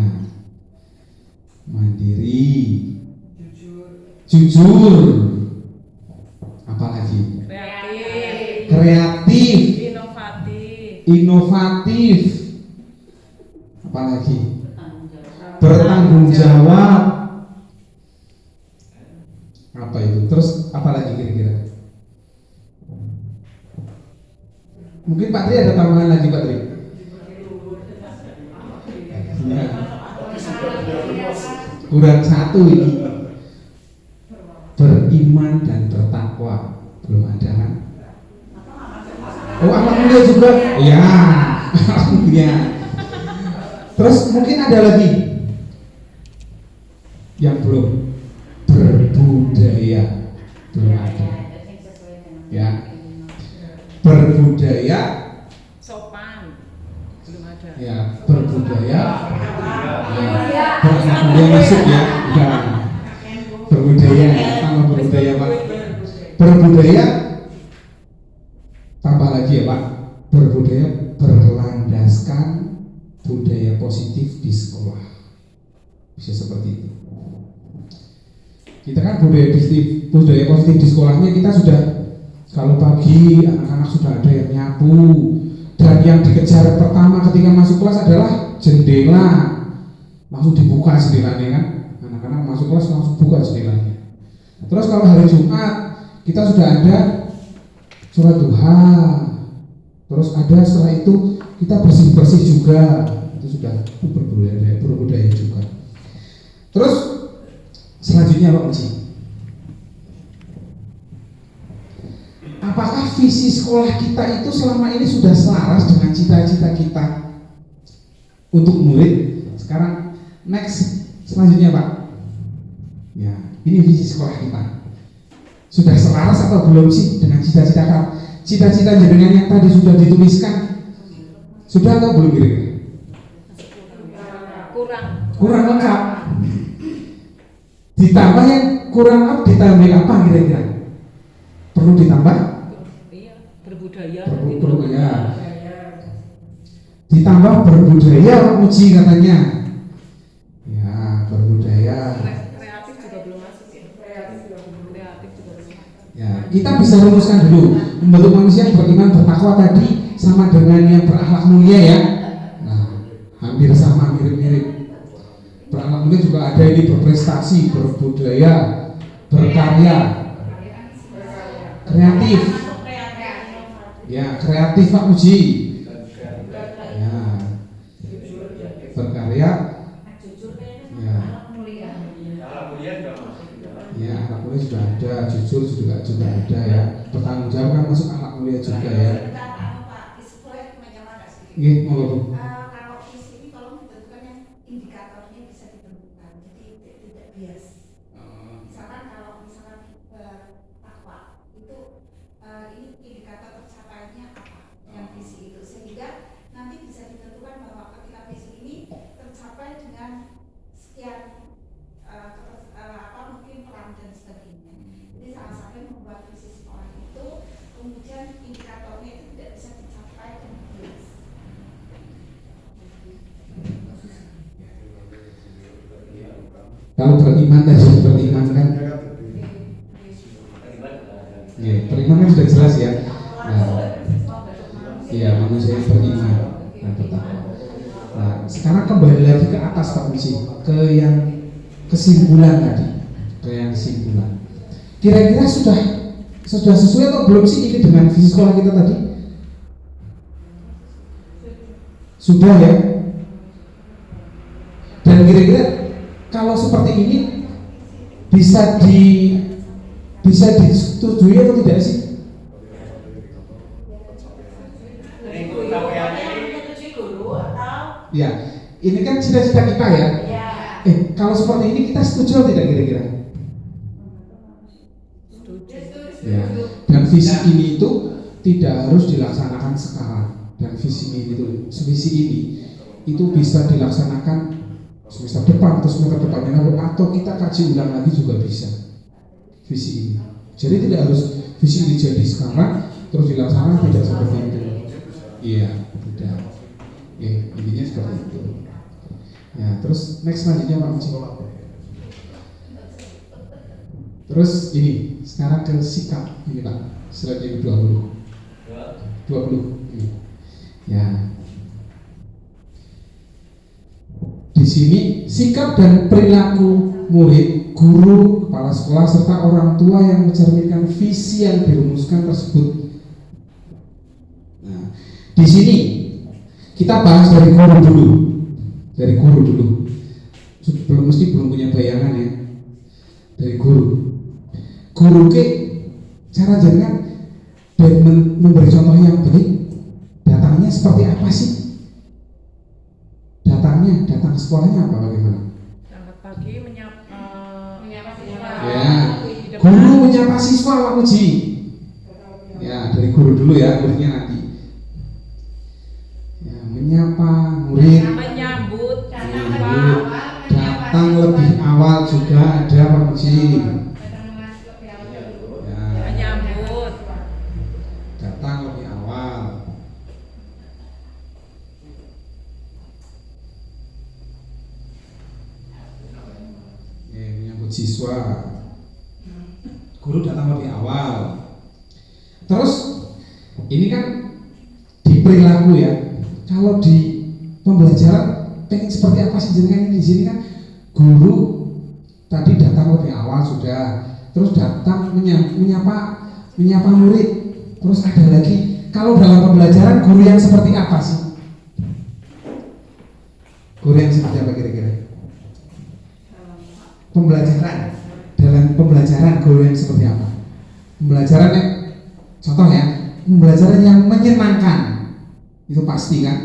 Mandiri. Jujur. Apalagi? Kreatif. Inovatif. Apalagi? Bertanggung jawab. Apa itu? Terus apalagi kira-kira? Mungkin Pak Tri ada tambahan lagi Pak Tri? Ya. Kurang satu ini. Beriman dan bertakwa. Belum ada kan? Oh, akhlak mulia juga? Ya. Ya. Terus mungkin ada lagi yang belum. Berbudaya. Belum ada. Ya. Berbudaya. Sopan. Belum ada. Ya, berbudaya. Ya. Berakhlak mulia masuk ya. Ya. Berbudaya. Tambah berbudaya Pak. Berbudaya. Tambah lagi ya Pak. Berbudaya berlandaskan budaya positif di sekolah. Bisa seperti itu. Kita kan budaya positif di sekolahnya kita sudah, kalau pagi anak-anak sudah ada yang nyapu, dan yang dikejar pertama ketika masuk kelas adalah jendela. Langsung dibuka jendelanya kan. Anak-anak masuk kelas langsung buka jendelanya. Terus kalau hari Jumat kita sudah ada sholat duha, terus ada setelah itu kita bersih-bersih juga, itu sudah berbudaya juga. Terus selanjutnya Pak Uji, apakah visi sekolah kita itu selama ini sudah selaras dengan cita-cita kita untuk murid? Sekarang next selanjutnya Pak, ya ini visi sekolah kita sudah selaras atau belum sih dengan cita-cita jenengan yang tadi sudah dituliskan? Sudah atau belum kira-kira? Kurang lengkap. Ditambah yang kurang lengkap, ditambah apa kira-kira? Perlu ditambah? Berbudaya. Berbudaya. Ditambah berbudaya Pak Muji katanya. Ya, berbudaya. Kreatif juga belum masuk ya. Kreatif juga belum masuk. Ya, kita bisa rumuskan dulu. Membentuk manusia yang beriman bertakwa tadi sama dengan yang berakhlak mulia ya. Nah, hampir sama, mirip-mirip. Berakhlak mulia juga ada ini berprestasi, berbudaya, berkarya, kreatif. Ya, kreatif Pak Uji. Ya, berkarya. Ya. Anak mulia juga masuk. Ya, akhlak mulia sudah ada, jujur juga ada ya. Bertanggung jawab kan masuk akhlak mulia juga ya. Iya, mau Bu. Kalau visi ini tolong ditentukan yang indikatornya bisa ditentukan, jadi tidak bias. Misalkan kalau takwa itu ini indikator tercapainya apa yang visi itu, sehingga nanti bisa ditentukan bahwa ketika visi ini tercapai dengan sekian mungkin peran dan sebagainya. Jadi salah satu yang membuat visi sekolah itu kemudian indikatornya itu tidak bisa dicapai dengan bias. Kalau beriman kan, ya, beriman kan sudah jelas ya. Nah, ya manusia yang beriman dan bertakwa. Nah, sekarang kembali lagi ke atas Pak Uji, ke yang kesimpulan tadi, ke yang kesimpulan. Kira-kira sudah sesuai atau belum sih ini dengan visi sekolah kita tadi? Sudah ya. Dan kira-kira kalau seperti ini bisa disetujui atau tidak sih? Ya, ini kan cita-cita kita ya. Kalau seperti ini kita setuju atau tidak kira-kira? Ya. Dan visi ini itu tidak harus dilaksanakan sekarang. Dan visi ini itu bisa dilaksanakan semester depan atau semester depannya atau kita kaji ulang lagi juga bisa visi ini. Jadi tidak harus visi ini jadi sekarang terus dilaksanakan, tidak seperti itu. Iya, tidak. Intinya seperti itu. Ya, terus next selanjutnya Pak Muji. Terus ini sekarang ke sikap ini Pak. Slide yang 20. Ini. Ya. Di sini sikap dan perilaku murid, guru, kepala sekolah serta orang tua yang mencerminkan visi yang dirumuskan tersebut. Nah, di sini kita bahas dari guru dulu. Belum punya bayangan ya. Dari guru ke cara jenengan dan memberi contoh yang baik. Datangnya seperti apa sih? Datang ke sekolahnya apa bagaimana? Berangkat pagi menyapa siswa. Ya, guru menyapa siswa Pak Muji. Ya, dari guru dulu ya, gurunya nanti. Ya, menyapa murid. Menyambut. Datang lebih awal juga ada Pak Muji. Ya, Menyambut. datang lebih awal. Menyambut siswa. Guru datang lebih awal. Terus ini kan di perilaku ya. Kalau di pembelajaran pengen seperti apa sih jenengan ini di sini kan guru tadi datang lebih awal sudah. terus datang menyapa murid. Terus ada lagi, kalau dalam pembelajaran guru yang seperti apa sih? Guru yang seperti apa kira-kira? Dalam pembelajaran guru yang seperti apa? Pembelajaran yang contoh ya, pembelajaran yang menyenangkan itu pasti kan?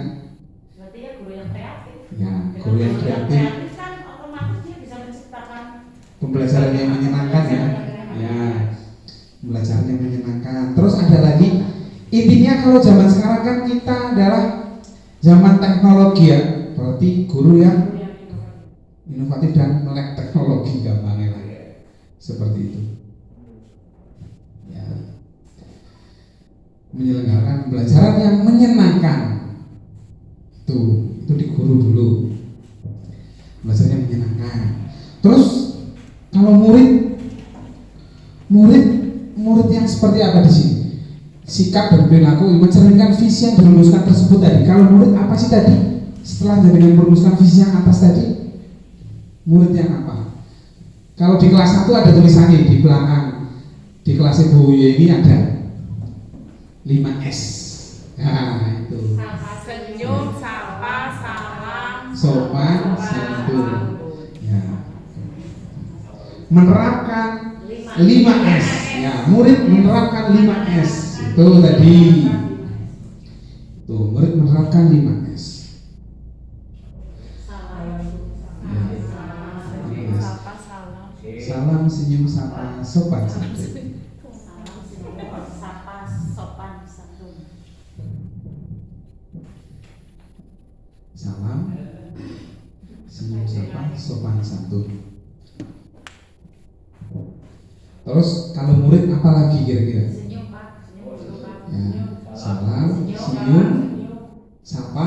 Berarti ya guru yang kreatif. Ya, guru yang kreatif. Kan otomatis dia bisa menciptakan Pembelajaran yang menyenangkan ya. Ya, pembelajaran yang menyenangkan. Terus ada lagi, intinya kalau zaman sekarang kan kita adalah zaman teknologi ya. Berarti guru yang inovatif dan melek teknologi gampangnya lah. Seperti itu. Ya. Menyelenggarakan pembelajaran yang menyenangkan. Itu di guru dulu. Pembelajaran yang menyenangkan. Terus kalau murid yang seperti apa di sini? Sikap dan perilaku mencerminkan visi yang dirumuskan tersebut tadi. Kalau murid apa sih tadi? Setelah dengan merumuskan visi yang atas tadi, murid yang apa? Kalau di kelas 1 ada tulisannya di belakang. Di kelas Ibu ini ada 5S. Nah, itu. Senyum, sapa, salam, Sopan, santun. Ya. Menerapkan 5S. Ya, murid menerapkan 5S. Itu tadi. Tuh, murid menerapkan 5S. senyum, sapa, salam. Salam, senyum, sapa, sopan santun. salam, senyum, sapa, sopan, santun. Salam, senyum, sapa, sopan santun. Terus kalau murid apa lagi kira-kira? Senyum, Pak. Senyum, Pak. Ya, salam, senyum, sapa,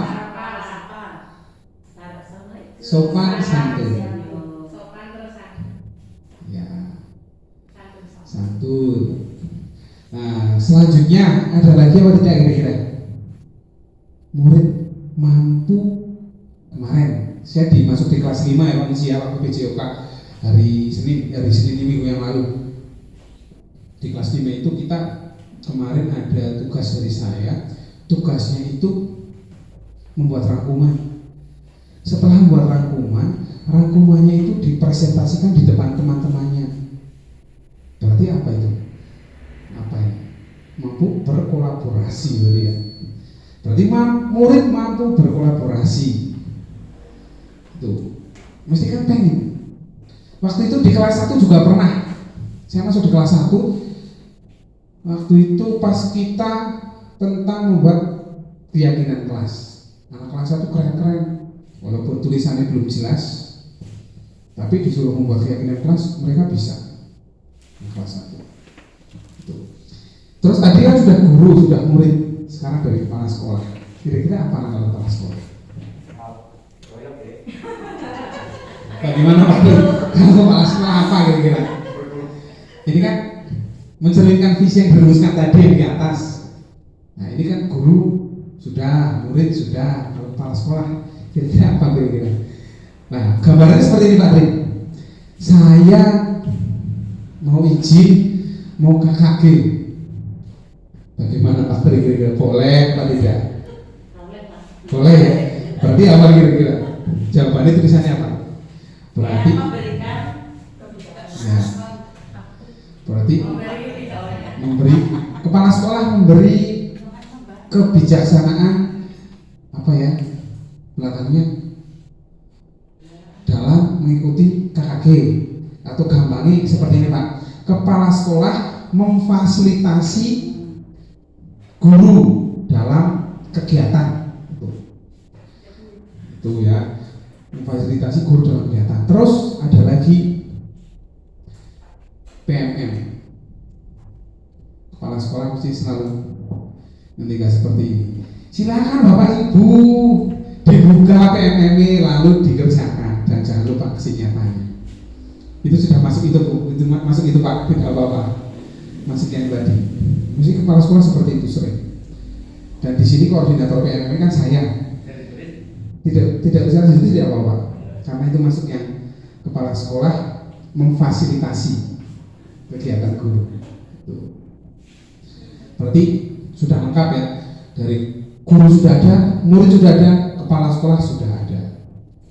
sopan santun. Sopan terusan. Ya, santun. Nah, selanjutnya ada lagi apa tidak kira-kira? Murid mampu. Kemarin saya masuk di kelas 5 ya Pak Sia waktu PJOK hari Senin minggu yang lalu. Di kelas 5 itu kita kemarin ada tugas dari saya. Tugasnya itu membuat rangkuman. Setelah membuat rangkumannya itu dipresentasikan di depan teman-temannya. Berarti apa itu? Apa ini? Mampu berkolaborasi berarti ya. Berarti murid mampu berkolaborasi. Itu mesti kan pengen. Waktu itu di kelas 1 juga pernah. Saya masuk di kelas 1. Waktu itu pas kita tentang membuat keyakinan kelas. Anak kelas 1 keren-keren. Walaupun tulisannya belum jelas, tapi disuruh membuat keyakinan kelas, mereka bisa. Di kelas 1. Itu. Terus tadi kan sudah guru, sudah murid. Sekarang dari kepala sekolah. Kira-kira apa nama kepala sekolah? Bagaimana Pak? Kalau kepala sekolah apa kira-kira? Ini kan mencerminkan visi yang dirumuskan tadi di atas. Nah ini kan guru sudah, murid sudah, kalau kepala sekolah kira-kira apa kira-kira? Nah gambarnya seperti ini Pak Tri. Saya mau izin, mau KKG. Bagaimana Pak Tri kira-kira? Boleh atau tidak? Boleh ya? Berarti apa kira-kira? Jawabannya tulisannya apa? Berarti memberikan ya, berarti memberi kepala sekolah memberi kebijaksanaan apa ya belakangnya dalam mengikuti KKG atau gampangnya seperti ini Pak. Kepala sekolah memfasilitasi guru dalam kegiatan itu ya, memfasilitasi guru dalam kegiatan. Terus ada lagi PMM. Kepala sekolah mesti selalu menjaga seperti ini. Silakan Bapak Ibu dibuka PMM lalu dikerjakan dan jangan lupa kasih nyatanya. Itu sudah masuk itu masuk itu Pak, tidak apa-apa. Masuk yang tadi. Mesti kepala sekolah seperti itu sering. Dan di sini koordinator PMM kan saya. Tidak bisa di situ tidak apa-apa. Karena itu masuk yang kepala sekolah memfasilitasi. kegiatan guru. Tuh. Berarti sudah lengkap ya, dari guru sudah ada, murid sudah ada, kepala sekolah sudah ada.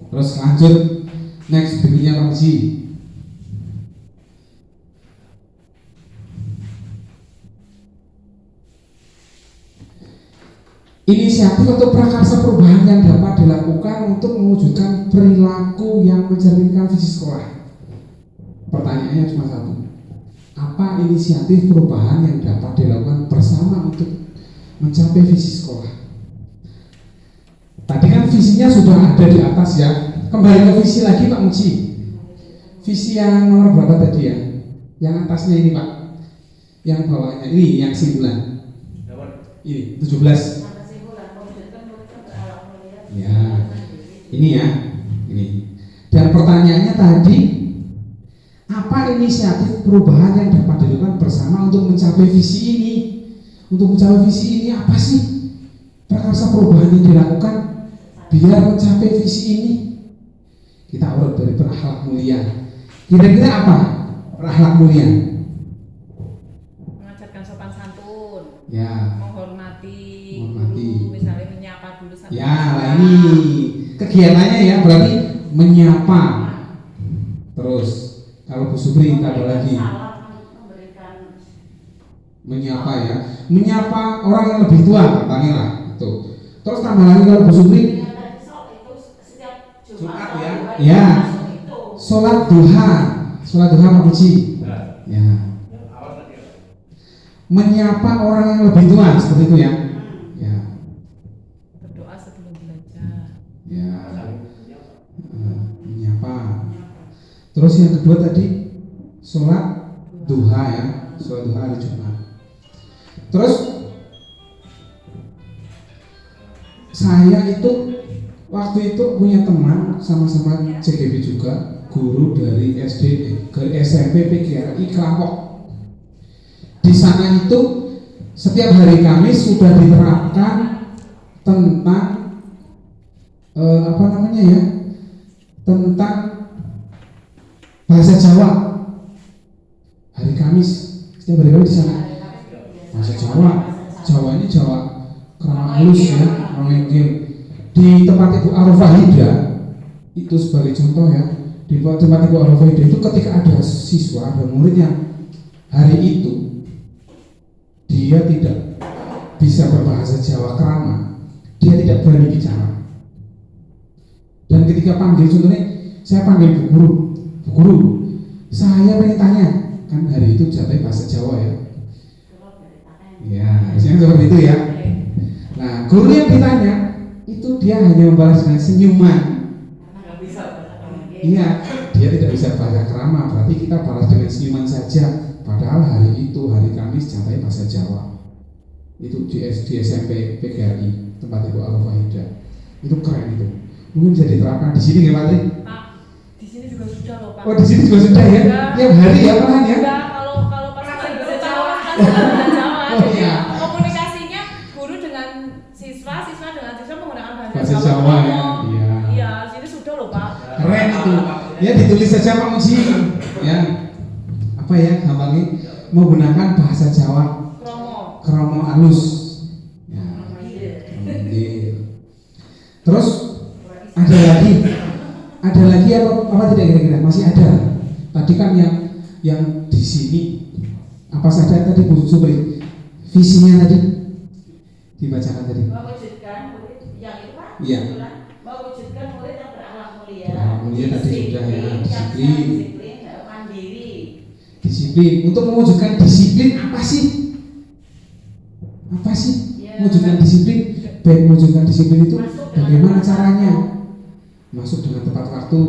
Terus lanjut, next berikutnya Pak Haji. Inisiatif atau prakarsa perubahan yang dapat dilakukan untuk mewujudkan perilaku yang mencerminkan visi sekolah. Pertanyaannya cuma satu. Apa inisiatif perubahan yang dapat dilakukan bersama untuk mencapai visi sekolah? Tadi kan visinya sudah ada di atas ya. Kembali ke visi lagi Pak Muji. Visi yang nomor berapa tadi ya? Yang atasnya ini Pak. Yang bawahnya ini yang simpulan. Ini 17. Ya, ini ya, ini. Dan pertanyaannya tadi, apa inisiatif perubahan yang dapat dilakukan bersama untuk mencapai visi ini? Untuk mencapai visi ini apa sih prakarsa perubahan yang dilakukan biar mencapai visi ini? Kita urut dari berakhlak mulia. Kira-kira apa berakhlak mulia? Mengajarkan sopan santun. Ya. Menghormati. Misalnya menyapa dulu sama. Ya, lah ini kegiatannya ya, berarti menyapa. Terus kalau Bu Supri ada lagi menyapa ya, menyapa orang yang lebih tua katanya lah itu. Terus tambah lagi kalau Bu Supri Jumat ya, sholat duha Pak Puji ya, menyapa orang yang lebih tua seperti itu ya. Berdoa sebelum belajar. Ya, menyapa. Terus yang kedua tadi sholat duha ya, sholat duha hari Jumat. Terus saya itu waktu itu punya teman sama-sama CGB juga, guru dari SD ke SMP PGRI Kelapok. Di sana itu setiap hari Kamis sudah diterapkan tentang tentang bahasa Jawa. Hari Kamis setiap hari Kamis di sana bahasa Jawa. Jawa ini Jawa kerama halus ya, orang di tempat Ibu Arofahida itu sebagai contoh ya. Di tempat Ibu Arofahida itu ketika ada siswa, ada murid yang hari itu dia tidak bisa berbahasa Jawa kerama, dia tidak berani bicara. Dan ketika panggil, contohnya saya panggil Bu Guru, saya pengen tanya, kan hari itu jatuh bahasa Jawa ya. Ya, harusnya seperti itu ya. Nah, guru yang ditanya itu dia hanya membalas dengan senyuman. Iya, dia tidak bisa bahasa kerama, berarti kita balas dengan senyuman saja. Padahal hari itu, hari Kamis jatuh bahasa Jawa. Itu di SMP PGRI tempat Ibu Arofahida. Itu keren itu. Mungkin bisa diterapkan di sini ya Pak Tri? Pak, di sini juga sudah loh Pak. Oh di sini juga sudah ya? Tiap hari ya malahan ya? Enggak, kalau pas bahasa Jawa bahasa Jawa. Oh, Jadi iya. komunikasinya guru dengan siswa, siswa dengan siswa menggunakan Bahasa Jawa ya? Iya. Iya, sini sudah loh Pak. Keren itu. Ya ditulis saja Pak Muji. Ya. Apa ya gampangnya? Menggunakan bahasa Jawa. Kromo alus. Ya. Terus ada lagi apa tidak kira-kira? Masih ada. Tadi kan yang di sini apa saja tadi Bu Supri? Visinya tadi dibacakan tadi. Mewujudkan murid yang itu Pak. Iya. Mewujudkan murid yang berakhlak mulia. Berakhlak mulia tadi sudah ya, disiplin. Disiplin, mandiri. Disiplin. Untuk mewujudkan disiplin apa sih? Apa sih? Mewujudkan disiplin. Baik mewujudkan disiplin itu bagaimana caranya? Masuk dengan tepat waktu.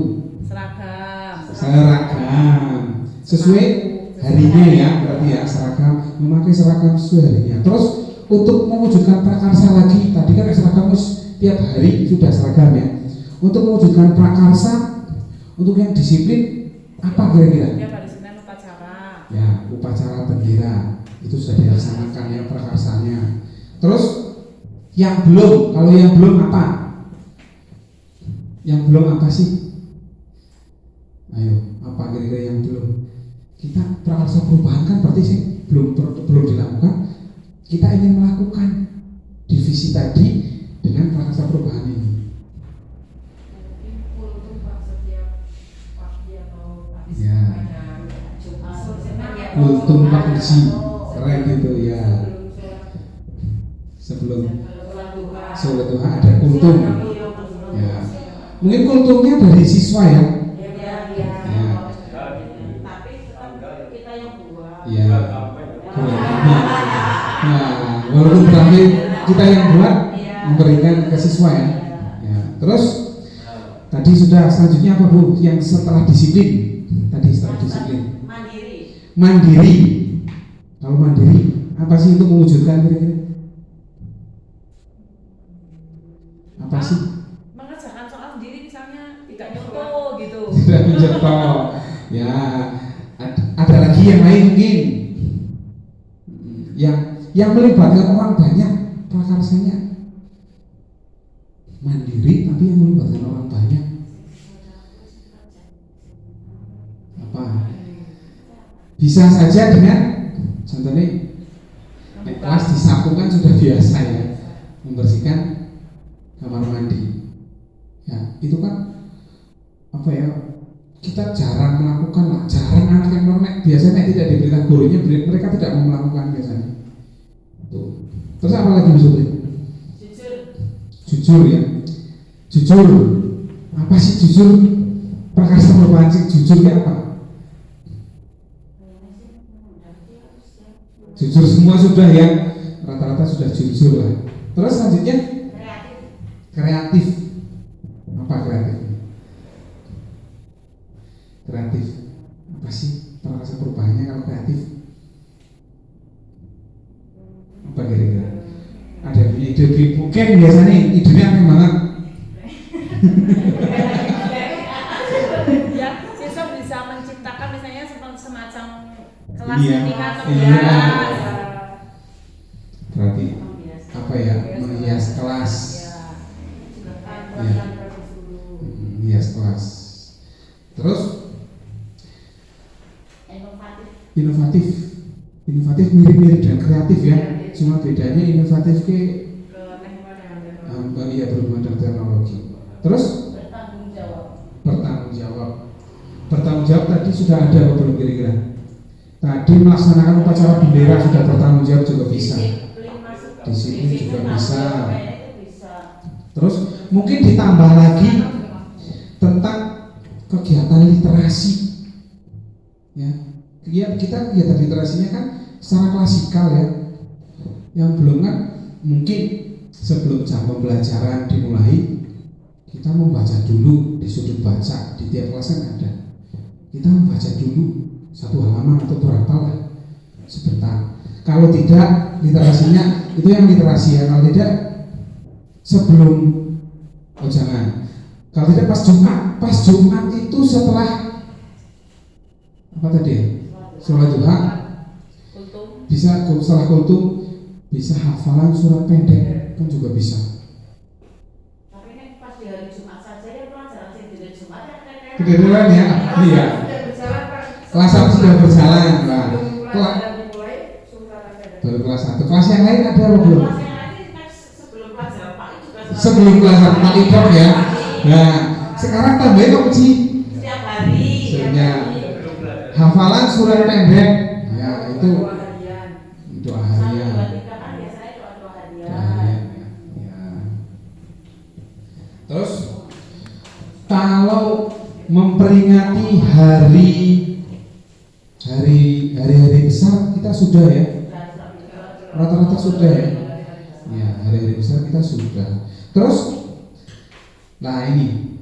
Seragam. Sesuai harinya ya, berarti ya seragam, memakai seragam sesuai harinya. Terus untuk mewujudkan prakarsa lagi, tadi kan seragam tiap hari sudah seragam ya. Untuk mewujudkan prakarsa, untuk yang disiplin apa kira-kira? Tiap hari Senin upacara. Ya, upacara bendera itu sudah dilaksanakan ya prakarsanya. Terus yang belum, kalau yang belum apa? Yang belum apa sih? Ayo, apa kira-kira yang belum? kita prakarsa perubahan kan berarti sih belum dilakukan. Kita ingin melakukan divisi tadi dengan prakarsa perubahan ini. Mungkin kultum Pak setiap pagi atau habis Ya. ada Jumat. Kultum Pak Uji, keren gitu ya. Sebelum sholat duha ada kultum. Ya. Mungkin kultumnya dari siswa ya. Ya. Tapi tetap kita yang buat. Ya. Nah, walaupun terakhir kita yang buat memberikan ke siswa ya. Ya. Terus tadi sudah selanjutnya apa Bu? Yang setelah disiplin. Tadi setelah disiplin. Mandiri. Kalau mandiri, apa sih untuk mewujudkan kira-kira? Apa sih? Mengerjakan soal sendiri misalnya tidak nyontoh gitu. Tidak mencontoh. Ya, ada lagi yang lain mungkin. Yang melibatkan orang banyak prakarsanya. Mandiri tapi yang melibatkan orang banyak. Apa? Bisa saja dengan contohnya kelas disapu kan sudah biasa ya, membersihkan kamar mandi. Ya, itu kan apa ya? Kita jarang melakukan lah, jarang anak yang nonek biasanya tidak diberitahu gurunya, mereka tidak mau melakukan biasanya. Tuh. Terus apa lagi maksudnya? Jujur ya. Jujur. Apa sih jujur? Prakarsa perubahan sih jujurnya apa? Jujur semua sudah ya, rata-rata sudah jujur lah. Terus selanjutnya kreatif. Apa kreatif? Kreatif. Apa sih prakarsa perubahannya kalau kreatif? Apa kira-kira? Ada yang punya ide mungkin biasanya idenya aneh banget. Ya, siswa bisa menciptakan misalnya semacam kelas Iya. latihan Iya. kelas. Berarti apa ya? Menghias kelas. Ya. Menghias kelas. Terus inovatif mirip-mirip dan kreatif ya. Cuma bedanya inovatif ke iya berhubungan dengan teknologi. Terus bertanggung jawab tadi sudah ada apa belum kira-kira? Tadi melaksanakan upacara bendera sudah bertanggung jawab juga bisa. Disiplin juga bisa. Terus mungkin ditambah lagi tentang kegiatan literasi. Ya, kita kegiatan literasinya kan secara klasikal ya. Yang belum kan mungkin sebelum jam pembelajaran dimulai kita membaca dulu di sudut baca di tiap kelas kan ada. Kita membaca dulu satu halaman atau berapa lah sebentar. Kalau tidak literasinya itu yang literasi ya. Kalau tidak sebelum jangan. Kalau tidak pas Jumat itu setelah apa tadi ya? Sholat duha bisa setelah kultum bisa hafalan surat pendek kan juga bisa. Tapi ini pas di hari Jumat saja ya pelajaran di Jumat ya Kebetulan ya, iya. Kelas 1 sudah berjalan, Pak. Baru kelas 1. Kelas yang lain ada apa belum? Kelas yang lain sebelum pelajaran Pak juga Sebelum pelajaran Pak Idok ya. Nah, sekarang tambahin apa sih? setiap hari. Sebenarnya hafalan surat pendek. Ya, itu doa harian. Kan biasanya doa Doa harian. harian. Ya. Terus kalau memperingati hari besar kita sudah ya, rata-rata sudah ya. Ya, hari besar kita sudah. Terus, nah ini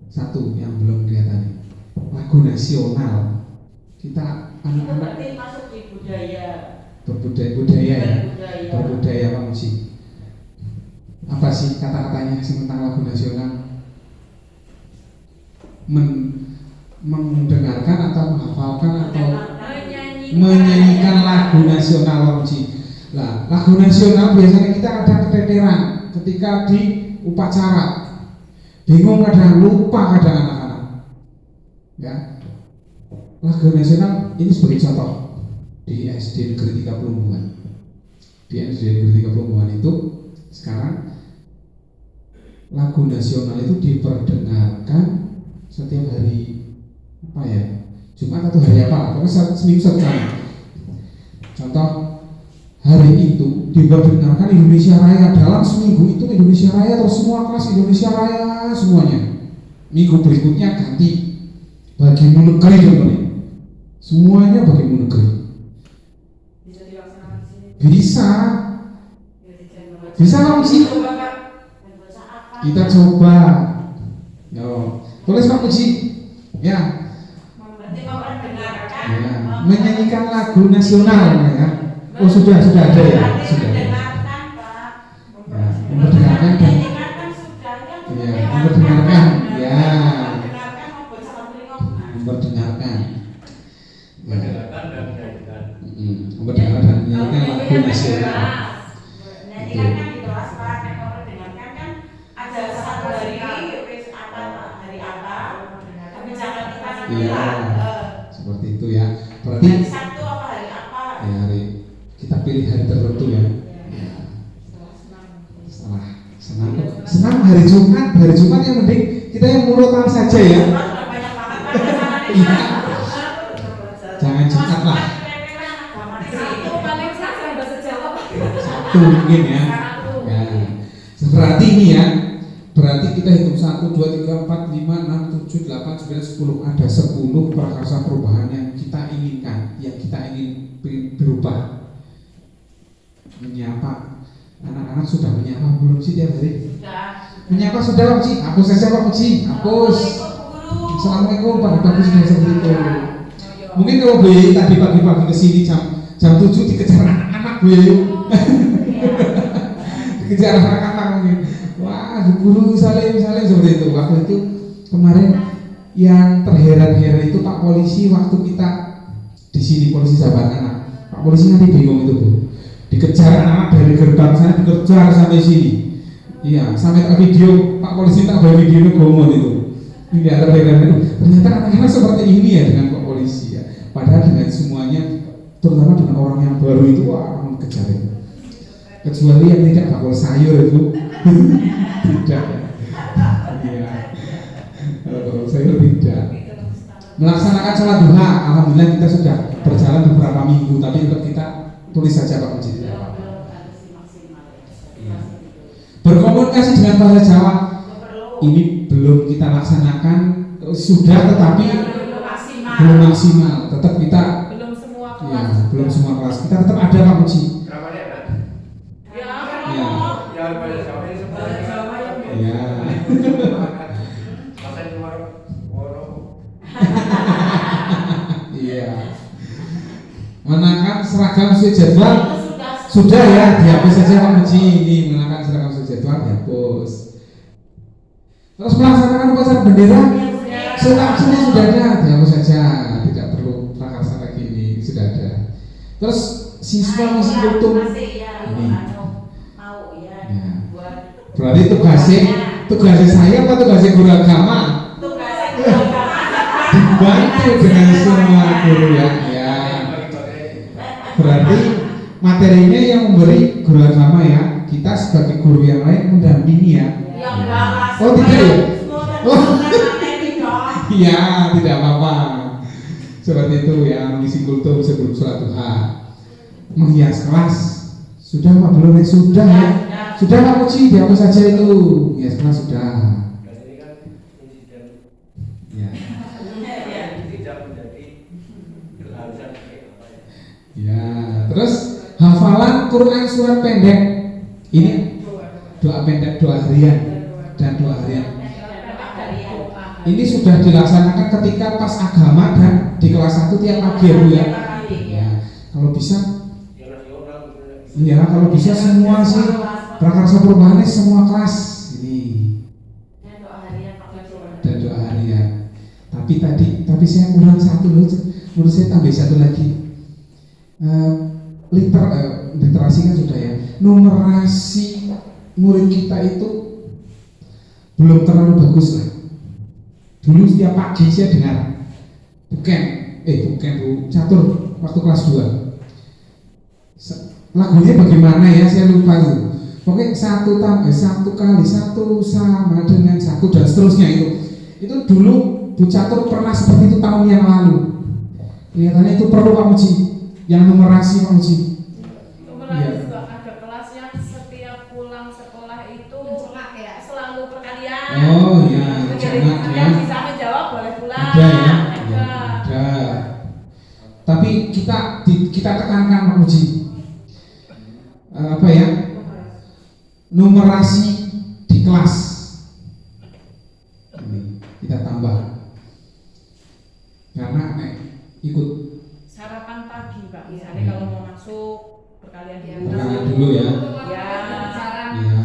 satu yang belum kelihatan, lagu nasional. Kita anak-anak Berarti masuk di budaya. budaya ya, berbudaya Pak Muji. Apa sih kata-katanya tentang lagu nasional? Mendengarkan atau menghafalkan atau menyanyikan lagu nasional Pak Muji. Nah, lagu nasional biasanya kita ada keteteran ketika di upacara, bingung kadang, lupa kadang anak-anak. Ya, lagu nasional ini sebagai contoh di SD Negeri 3 Pelumbuhan. Di SD Negeri 3 Pelumbuhan itu sekarang lagu nasional itu diperdengarkan setiap hari apa ya, Jumat atau hari apa, pokoknya seminggu satu kali. Contoh hari itu diperdengarkan Indonesia Raya, dalam seminggu itu Indonesia Raya terus semua kelas Indonesia Raya semuanya. Minggu berikutnya ganti bagimu negeri contohnya, semuanya bagimu negeri. Bisa dilaksanakan di sini. Bisa Pak Muji. Kita coba. Yo, tulis Pak Muji. Ya. Ya, menyanyikan lagu nasional ya. Oh sudah ada ya, sudah. Ya, memperdengarkan dan ya, memperdengarkan ya, memperdengarkan ya, Mendengarkan dan menyanyikan. memperdengarkan dan menyanyikan lagu nasional. Menyanyikan kan di kelas Pak, nek memperdengarkan kan ada satu hari hari apa, tapi jangan kita nanti Iya, lah. seperti itu ya. Berarti Hari Sabtu apa hari apa? ya hari kita pilih hari tertentu ya. Setelah senang hari Jumat yang penting kita yang murotal saja ya. Sudah banyak banget Pak, Iya. Jangan Jumat lah. Satu paling saya bahasa Jawa Pak. Satu mungkin ya. Ya. Berarti ini ya. Berarti kita hitung 1, 2, 3, 4, 5, 6, 7, 8, 9, 10. Ada 10 prakarsa perubahan yang kita inginkan, yang kita ingin berubah. Menyapa anak-anak sudah menyapa belum sih tiap hari? Menyapa sudah Pak Uci? Hapus saja Pak Uci, hapus. Assalamualaikum pagi-pagi sudah seperti itu. Mungkin kalau Bu Yei tadi pagi-pagi kesini jam 7 dikejar anak-anak Bu Yei. Dikejar anak-anak mungkin. Wah, guru saling seperti itu. Waktu itu kemarin yang terheran-heran itu Pak Polisi waktu kita di sini, polisi sahabat anak. Pak Polisi nanti bingung itu Bu. Dikejar anak dari gerbang sana, dikejar sampai sini. Iya, sampai tak video Pak Polisi tak bawa video gomon itu. Ini terheran itu. Ternyata anak-anak seperti ini ya dengan Pak Polisi ya. Padahal dengan semuanya, terutama dengan orang yang baru itu, wah kejar itu. Kecuali yang tidak bakul sayur itu. Tidak ya. Iya. Kalau sayur tidak. Melaksanakan sholat duha, alhamdulillah kita sudah berjalan beberapa minggu, tapi tetap kita tulis saja Pak Masjid. Berkomunikasi dengan bahasa Jawa ini belum kita laksanakan, sudah tetapi belum maksimal. Tetap kita Belum semua kelas. ya, belum semua kelas. Kita tetap ada Pak Muji. Berapa ya, Pak? Ya. Ya, bahasa Jawa ini sebenarnya. Ya. Bahasa nomor Woro. Iya. Menakan seragam sesuai jadwal sudah ya, dihapus saja Pak Muji. Ini menakan seragam sesuai jadwal dihapus. Terus melaksanakan upacara bendera sudah ada, dihapus saja, tidak perlu prakarsa lagi, ini sudah ada. Terus siswa musik kultum ini. Ya. Berarti tugasnya saya apa tugasnya guru agama? Dibantu dengan semua guru ya. Ya. Berarti materinya yang memberi guru agama ya. Kita sebagai guru yang lain mendampingi ya. Oh tidak ya? Oh iya, tidak apa-apa. Seperti itu ya, mengisi kultum sebelum sholat duha. Menghias kelas sudah Pak belum ya? Sudah ya. Sudah Pak Muji, dihapus saja itu. Menghias kelas sudah. Dan ini kan insiden Ya. tidak menjadi keharusan kayak apa ya? Ya, terus hafalan Quran surat pendek. Ini doa pendek, doa harian dan doa harian. Ini sudah dilaksanakan ketika pas agama dan di kelas 1 tiap pagi ya Bu ya. Ya, kalau bisa ya kalau bisa semua sih prakarsa perubahannya semua kelas ini dan doa harian. Tapi saya kurang satu loh, menurut saya tambah satu lagi. Literasi kan sudah ya. Numerasi murid kita itu belum terlalu bagus lah. Dulu setiap pagi saya dengar bukan bukan Bu catur waktu kelas 2. Lagunya bagaimana ya, saya lupa tuh. Pokoknya 1 kali 1 sama dengan 1 dan seterusnya itu. Itu dulu Bu catur pernah seperti itu tahun yang lalu. Kelihatannya itu perlu Pak Muji, yang numerasi Pak Muji. Numerasi juga ada kelas yang setiap pulang sekolah itu selalu perkalian. Oh ya, jangan ya. Yang bisa menjawab boleh pulang. Ada ya, ada. Tapi kita tekankan Pak Muji, apa ya, numerasi di kelas ini kita tambah karena ikut sarapan pagi Pak, misalnya kalau mau masuk perkalian dulu ya. Ya. Ya.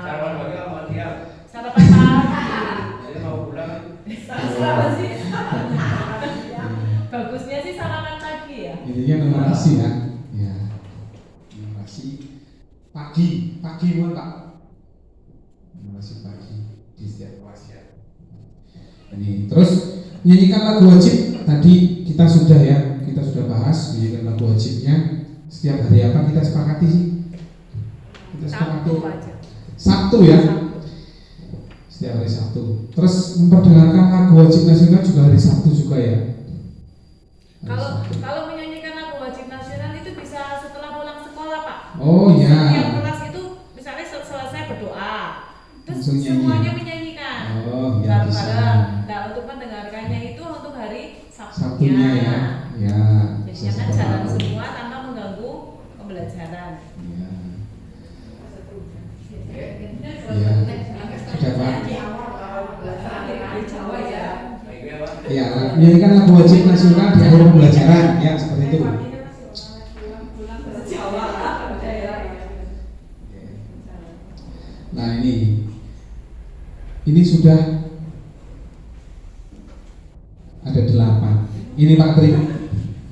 Sarapan pagi apa dia? Sarapan pagi. Jadi mau pulang. Bagusnya sih sarapan pagi ya. Intinya numerasi ya. Ya. Numerasi pagi mohon Pak. Numerasi pagi di setiap kelas ya. Ini terus nyanyikan lagu wajib tadi kita sudah bahas nyanyikan lagu wajibnya setiap hari apa kita sepakati sih? Kita sepakati Sabtu ya. Setiap hari Sabtu. Terus memperdengarkan lagu wajib nasional juga hari Sabtu juga ya. Kalau menyanyikan lagu wajib nasional itu bisa setelah pulang sekolah Pak. Oh ya. Setiap kelas itu misalnya selesai berdoa, terus Langsung nyanyi. semuanya menyanyikan. Oh ya bisa. Bareng-bareng. Nah untuk mendengarkannya itu untuk hari Sabtunya ya. Ya. Jadinya kan jalan semua tanpa mengganggu pembelajaran. Ya. Ya. Sudah Pak. Ya, menyanyikan lagu wajib nasional di akhir pembelajaran ya seperti itu. Nah ini sudah ada 8. Ini Pak Tri.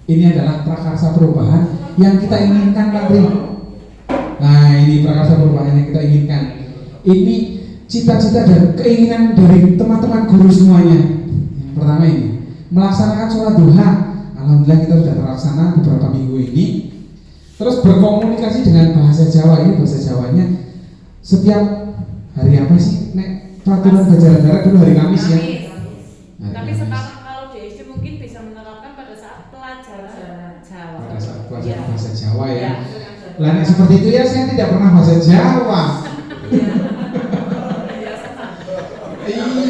Ini adalah prakarsa perubahan yang kita inginkan Pak Tri. Nah ini prakarsa perubahan yang kita inginkan. Ini cita-cita dan keinginan dari teman-teman guru semuanya. Yang pertama ini melaksanakan sholat duha. Alhamdulillah kita sudah terlaksana beberapa minggu ini. Terus berkomunikasi dengan bahasa Jawa. Ini bahasa Jawanya setiap hari apa sih? Nek peraturan belajar negara dulu hari Kamis ya. Tapi sekarang kalau di SD mungkin bisa menerapkan pada saat pelajaran Jawa. Pada saat pelajaran bahasa Jawa ya. Lah nek seperti itu ya saya tidak pernah bahasa Jawa.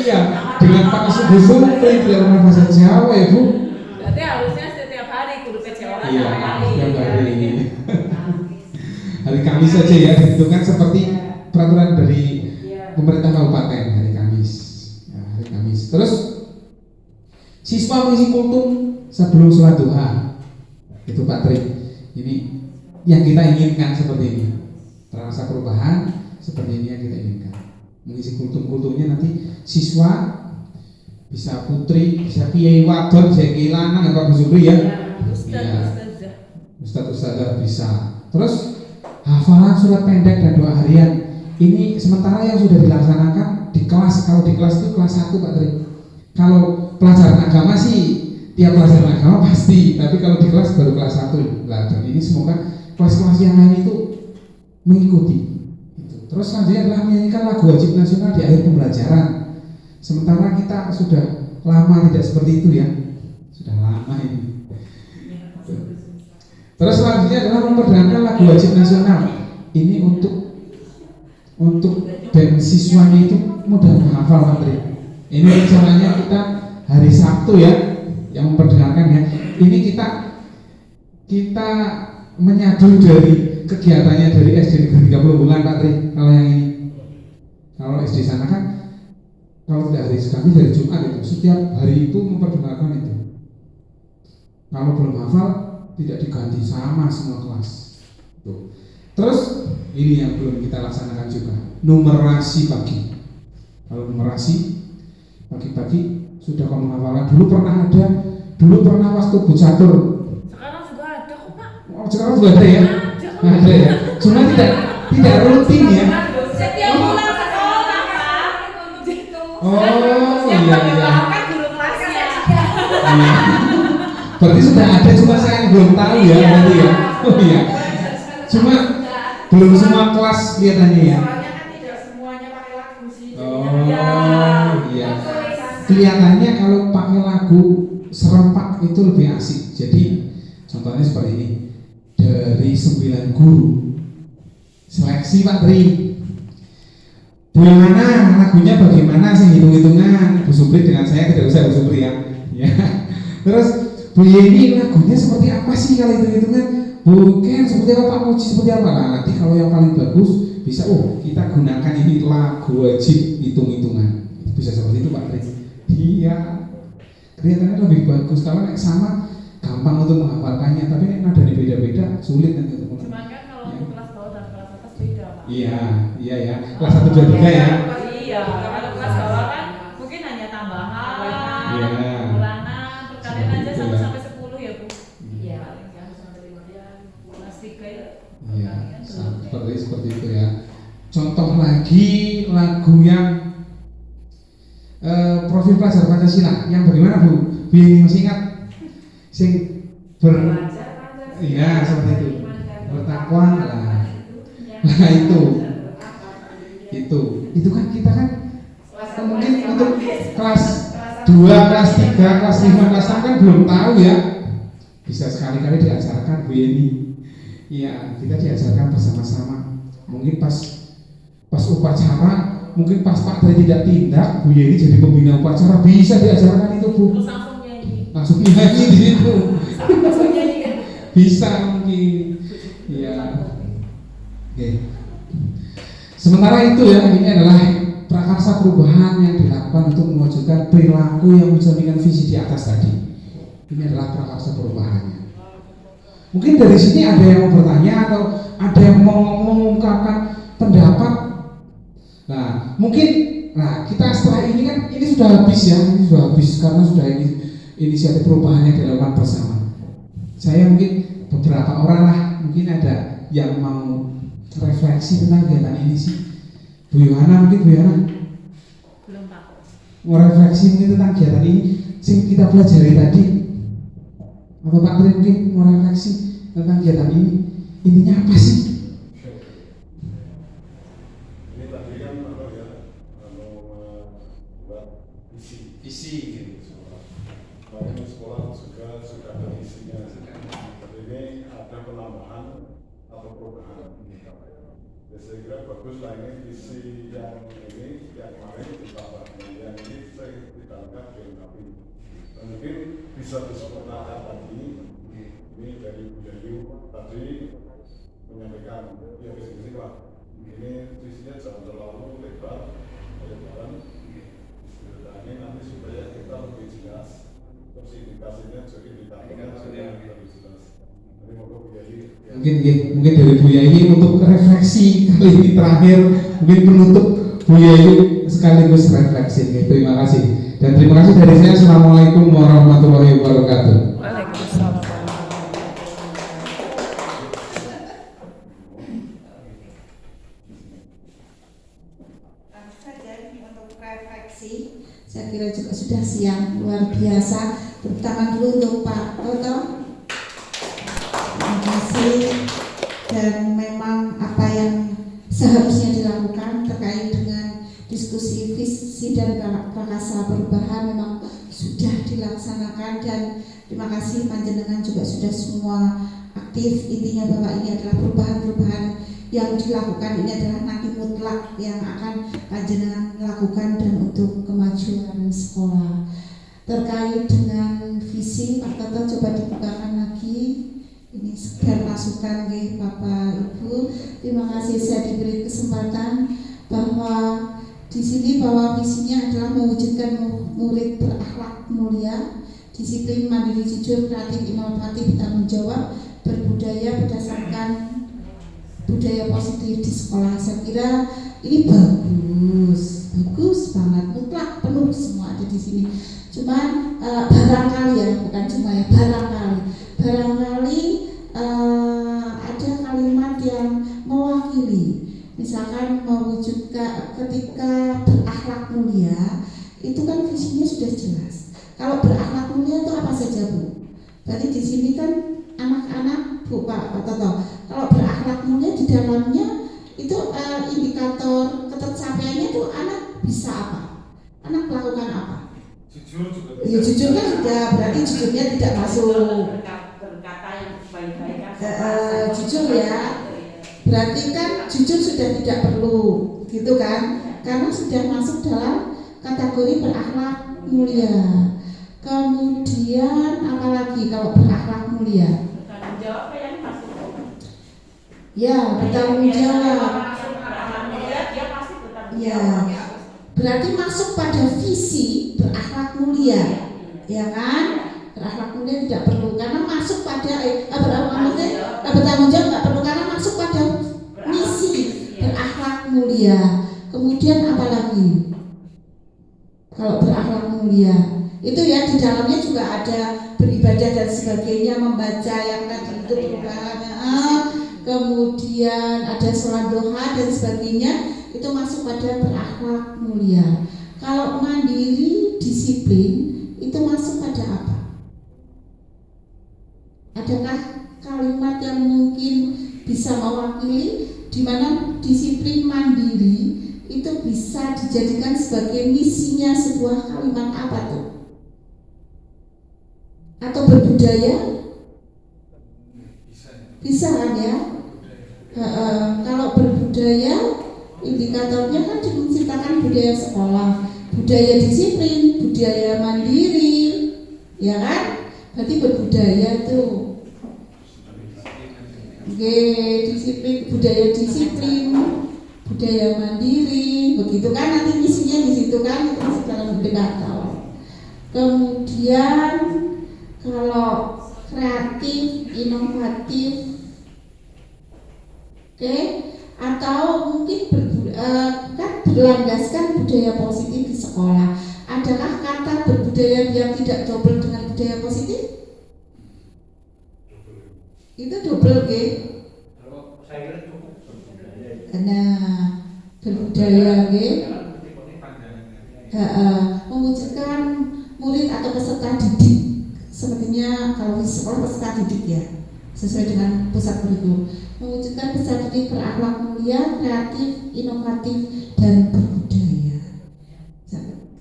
Iya, dengan Pak Subuh tidak pernah bahasa Jawa ya Bu. Berarti harusnya setiap hari guru kejawaban. Iya, setiap hari ini. Hari Kamis saja ya, ditentukan seperti peraturan dari pemerintah kabupaten hari Kamis. Ya, hari Kamis. Terus siswa mengisi kultum sebelum sholat duha. Itu Pak Tri. Ini yang kita inginkan seperti ini. Terasa perubahan seperti ini yang kita inginkan. Mengisi kultum-kultumnya nanti siswa bisa putri, bisa kiai wadon, bisa kiai lanang, Pak Bu Supri ya. Ustaz bisa. Terus hafalan surat pendek dan doa harian. Ini sementara yang sudah dilaksanakan di kelas. Kalau di kelas itu kelas 1 Pak Tri. Kalau pelajaran agama sih tiap pelajaran agama pasti, tapi kalau di kelas baru kelas 1. Nah, dan ini semoga kelas-kelas yang lain itu mengikuti. Terus selanjutnya adalah menyanyikan lagu wajib nasional di akhir pembelajaran. Sementara kita sudah lama tidak seperti itu ya. Sudah lama ini. Terus selanjutnya adalah memperdengarkan lagu wajib nasional. Ini untuk dan siswanya itu mudah menghafal materi. Ini rencananya kita hari Sabtu ya yang memperdengarkan ya. Ini kita menyadu dari kegiatannya dari SD Negeri 30 bulan Pak Tri. Kalau yang ini, kalau SD sana kan kalau tidak hari kami dari Jumat itu setiap hari itu memperdengarkan itu. Kalau belum hafal tidak diganti sama semua kelas. Tuh. Terus ini yang belum kita laksanakan juga, numerasi pagi. Kalau numerasi pagi-pagi sudah kamu hafalkan. Dulu pernah waktu Bu Catur. Sekarang juga ada kok Pak. Oh, sekarang juga ada ya? Ada ya. Cuma tidak rutin ya. Setiap pulang sekolah Pak. Oh iya iya. Guru kelasnya. Iya. Berarti sudah ada, cuma saya yang belum tahu ya berarti ya. Oh iya. Cuma belum semua kelas kelihatannya ya. Soalnya kan tidak semuanya pakai lagu sih. Oh iya. Kelihatannya kalau pakai lagu serempak itu lebih asik. Jadi contohnya seperti ini. Dari 9 guru seleksi Pak Tri. Bagaimana lagunya, bagaimana sih hitung-hitungan. Bu Supri dengan saya tidak usah Bu Supri ya. Ya. Terus Bu Yeni lagunya seperti apa sih kalau hitung-hitungan? Bu Ken seperti apa, Pak Muji seperti apa? Nah, nanti kalau yang paling bagus bisa kita gunakan ini lagu wajib hitung-hitungan. Bisa seperti itu Pak Tri. Iya. Kelihatannya lebih bagus. Kalau naik sama gampang untuk menghafalkannya, tapi nek nadanya beda-beda sulit nanti untuk Cuman kan kalau untuk kelas bawah dan kelas atas beda, Pak. Iya ya. Kelas 1 2 3 ya. Iya, kalau kelas bawah kan mungkin hanya tambahan, Iya. pengulangan, perkalian aja 1 sampai 10 ya, Bu. Iya. Kelas 3 ya. Iya, seperti itu ya. Contoh lagi lagu yang profil pelajar Pancasila yang bagaimana Bu? Bu ini masih ingat? Sing iya seperti itu. Bertakwa lah. Nah itu kan kita kan mungkin untuk kelas 2, kelas 3, kelas 5, kelas 6 kan belum tahu ya. Bisa sekali-kali diajarkan Bu Yeni. Iya, kita diajarkan bersama-sama. Mungkin pas upacara, mungkin pas Pak Tri tidak tindak, Bu Yeni jadi pembina upacara, bisa diajarkan itu Bu. Terus langsung nyanyi. Langsung nyanyi di situ. Langsung nyanyi kan? Bisa mungkin. Iya. Oke. Sementara itu ya, ini adalah prakarsa perubahan yang dilakukan untuk mewujudkan perilaku yang mencerminkan visi di atas tadi. Ini adalah prakarsa perubahannya. Mungkin dari sini ada yang mau bertanya atau ada yang mau mengungkapkan pendapat. Nah, mungkin kita setelah ini kan ini sudah habis ya, karena sudah ini inisiatif perubahan yang dilakukan bersama. Saya mungkin beberapa orang lah, mungkin ada yang mau refleksi tentang kegiatan ini sih. Bu Yohana mungkin Bu Yohana Belum, Pak. mau refleksi mungkin tentang kegiatan ini sing kita pelajari tadi. Atau Pak Tri mungkin mau refleksi tentang kegiatan ini, intinya apa sih? Ini tadi kan apa ya, buat isi gitu. Makanya sekolah juga sudah ada isinya. Jadi ini ada penambahan atau perubahan. Ya, saya kira bagus lah ini isi yang kemarin ditambah, yang ini saya tidak anggap dilengkapi. Mungkin bisa disempurnakan lagi. Ini dari Bu Yayu tadi menyampaikan ya sini Pak, ini isinya jangan terlalu lebaran ini nanti supaya kita lebih jelas, terus indikasinya juga indikatornya lebih jelas. Ini moga Bu Yayu Mungkin dari Bu Yayu untuk refleksi kali ini terakhir, mungkin penutup Bu Yayu sekaligus refleksi. Terima kasih dan terima kasih dari saya. Assalamualaikum warahmatullahi wabarakatuh. Waalaikumsalam. Untuk refleksi, saya kira juga sudah siang luar biasa. Tepuk tangan dulu untuk Pak Toto. Terima kasih. Dan memang apa yang seharusnya dilakukan terkait dengan diskusi visi dan prakarsa perubahan memang sudah dilaksanakan, dan terima kasih panjenengan juga sudah semua aktif. Intinya bahwa ini adalah perubahan-perubahan yang dilakukan, ini adalah nanti mutlak yang akan panjenengan lakukan dan untuk kemajuan sekolah. Terkait dengan visi, Pak Toto coba dibukakan lagi. Ini sekedar masukan nggih Bapak Ibu. Terima kasih saya diberi kesempatan bahwa di sini bahwa visinya adalah mewujudkan murid berakhlak mulia, disiplin, mandiri, jujur, kreatif, inovatif, bertanggung jawab, berbudaya berdasarkan budaya positif di sekolah. Saya kira ini bagus banget, mutlak penuh semua ada di sini. Cuman barangkali ya, bukan cuma ya, barangkali ada kalimat yang mewakili. Misalkan mewujudkan ketika berakhlak mulia, itu kan visinya sudah jelas. Kalau berakhlak mulia itu apa saja Bu? Berarti di sini kan anak-anak Bu Pak Toto, kalau berakhlak mulia di dalamnya itu indikator ketercapaiannya itu anak bisa apa? Anak melakukan apa? Jujur juga. Ya jujurnya sudah, berarti jujurnya tidak masuk. Berkata yang baik-baik Jujur ya, berarti kan jujur sudah tidak perlu, gitu kan? Karena sudah masuk dalam kategori berakhlak mulia. Kemudian apalagi kalau berakhlak mulia? bertanggung jawab yang masuk. Ya, bertanggung jawab. Dia pasti bertanggung Ya, jawab. berarti masuk pada visi berakhlak mulia, ya kan? Berakhlak mulia tidak perlu karena masuk pada bertanggung jawab nggak perlu karena masuk pada misi berakhlak mulia. Kemudian apalagi? Kalau berakhlak mulia itu ya di dalamnya juga ada beribadah dan sebagainya, membaca yang tadi itu perubahannya, kemudian ada sholat duha dan sebagainya, itu masuk pada berakhlak mulia. Kalau mandiri, disiplin itu masuk pada apa? Adakah kalimat yang mungkin bisa mewakili di mana disiplin mandiri itu bisa dijadikan sebagai misinya sebuah kalimat apa tuh? Atau berbudaya? Bisa kan ya? Kalau berbudaya, indikatornya kan menciptakan budaya sekolah, budaya disiplin, budaya mandiri, ya kan? Berarti berbudaya tuh. Oke, disiplin, budaya disiplin, budaya mandiri, begitu kan nanti misinya di situ kan, itu masih dalam indikator. Kemudian kalau kreatif, inovatif, oke, atau mungkin kan berlandaskan budaya positif di sekolah. Adakah kata berbudaya yang tidak double dengan budaya positif? Itu double, oke? Kalau saya kira cukup berbudaya. Nah, berbudaya, oke? Mewujudkan murid atau peserta didik. Sepertinya kalau di sekolah peserta didik ya, sesuai dengan pusat kurikulum. Mewujudkan peserta didik berakhlak mulia, kreatif, inovatif, dan berbudaya.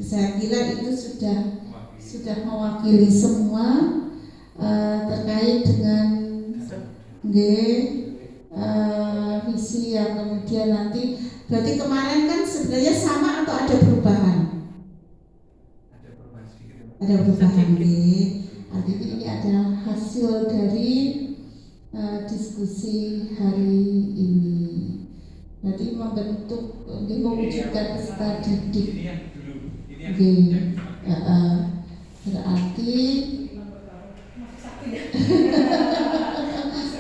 Saya kira itu sudah mewakili semua terkait dengan visi yang kemudian nanti. Berarti kemarin kan sebenarnya sama atau ada perubahan? Ada perubahan, Artinya ini adalah hasil dari diskusi hari ini. Berarti membentuk, mewujudkan peserta didik. Berarti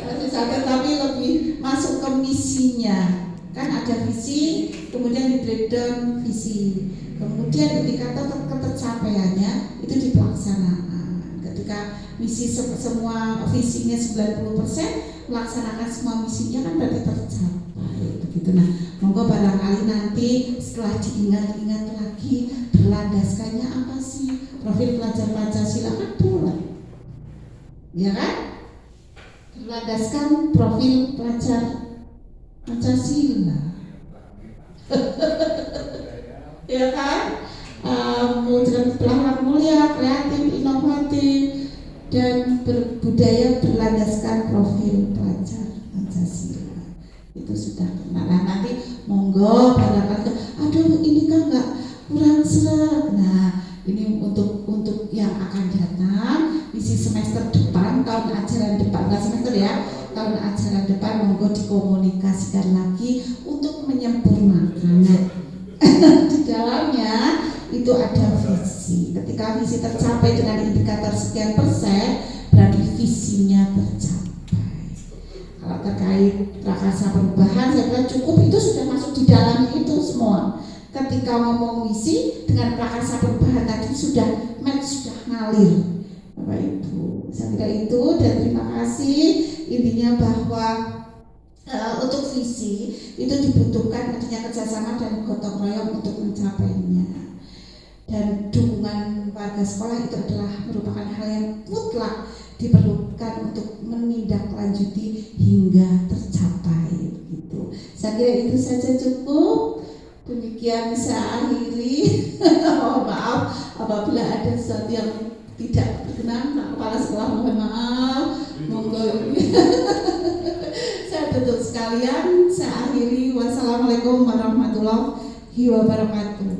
masih satu tapi lebih masuk ke misinya. Kan ada visi, kemudian di breakdown visi. Kemudian indikator ketercapaiannya itu di pelaksanaan. Ketika misi semua visinya 90%, melaksanakan semua misinya kan berarti tercapai. Begitu. Nah, monggo barangkali nanti setelah diingat-ingat lagi berlandaskannya apa sih profil pelajar Pancasila kan bulat, ya kan? Berlandaskan profil pelajar Pancasila. Ya kan? Mewujudkan berakhlak mulia, kreatif, inovatif, dan berbudaya berlandaskan profil pelajar Pancasila. Itu sudah kena. Nah, nanti monggo barangkali, aduh ini kan nggak kurang seret. Nah, ini untuk yang akan datang isi semester depan, tahun ajaran depan, nggak semester ya, tahun ajaran depan monggo dikomunikasikan lagi untuk menyempurnakan. Di dalamnya itu ada visi. Ketika visi tercapai dengan indikator sekian persen, berarti visinya tercapai. Kalau terkait prakarsa perubahan, saya kira cukup, itu sudah masuk di dalam itu semua. Ketika ngomong misi dengan prakarsa perubahan tadi sudah match, sudah ngalir, Bapak Ibu. Saya kira itu, dan terima kasih. Intinya bahwa untuk visi itu dibutuhkan adanya kerjasama dan gotong royong untuk mencapainya. Dan dukungan warga sekolah itu adalah merupakan hal yang mutlak diperlukan untuk menindaklanjuti hingga tercapai begitu. Saya kira itu saja cukup. Demikian saya akhiri. Mohon maaf apabila ada sesuatu yang tidak berkenan, Pak Kepala Sekolah mohon maaf. Monggo. Saya tutup sekalian. Saya akhiri. Wassalamualaikum warahmatullahi wabarakatuh.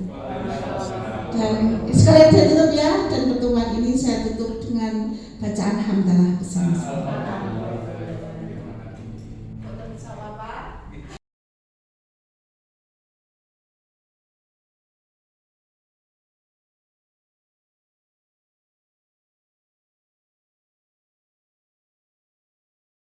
Dan sekalian saya tutup ya. Dan pertemuan ini saya tutup dengan bacaan hamdalah bersama-sama.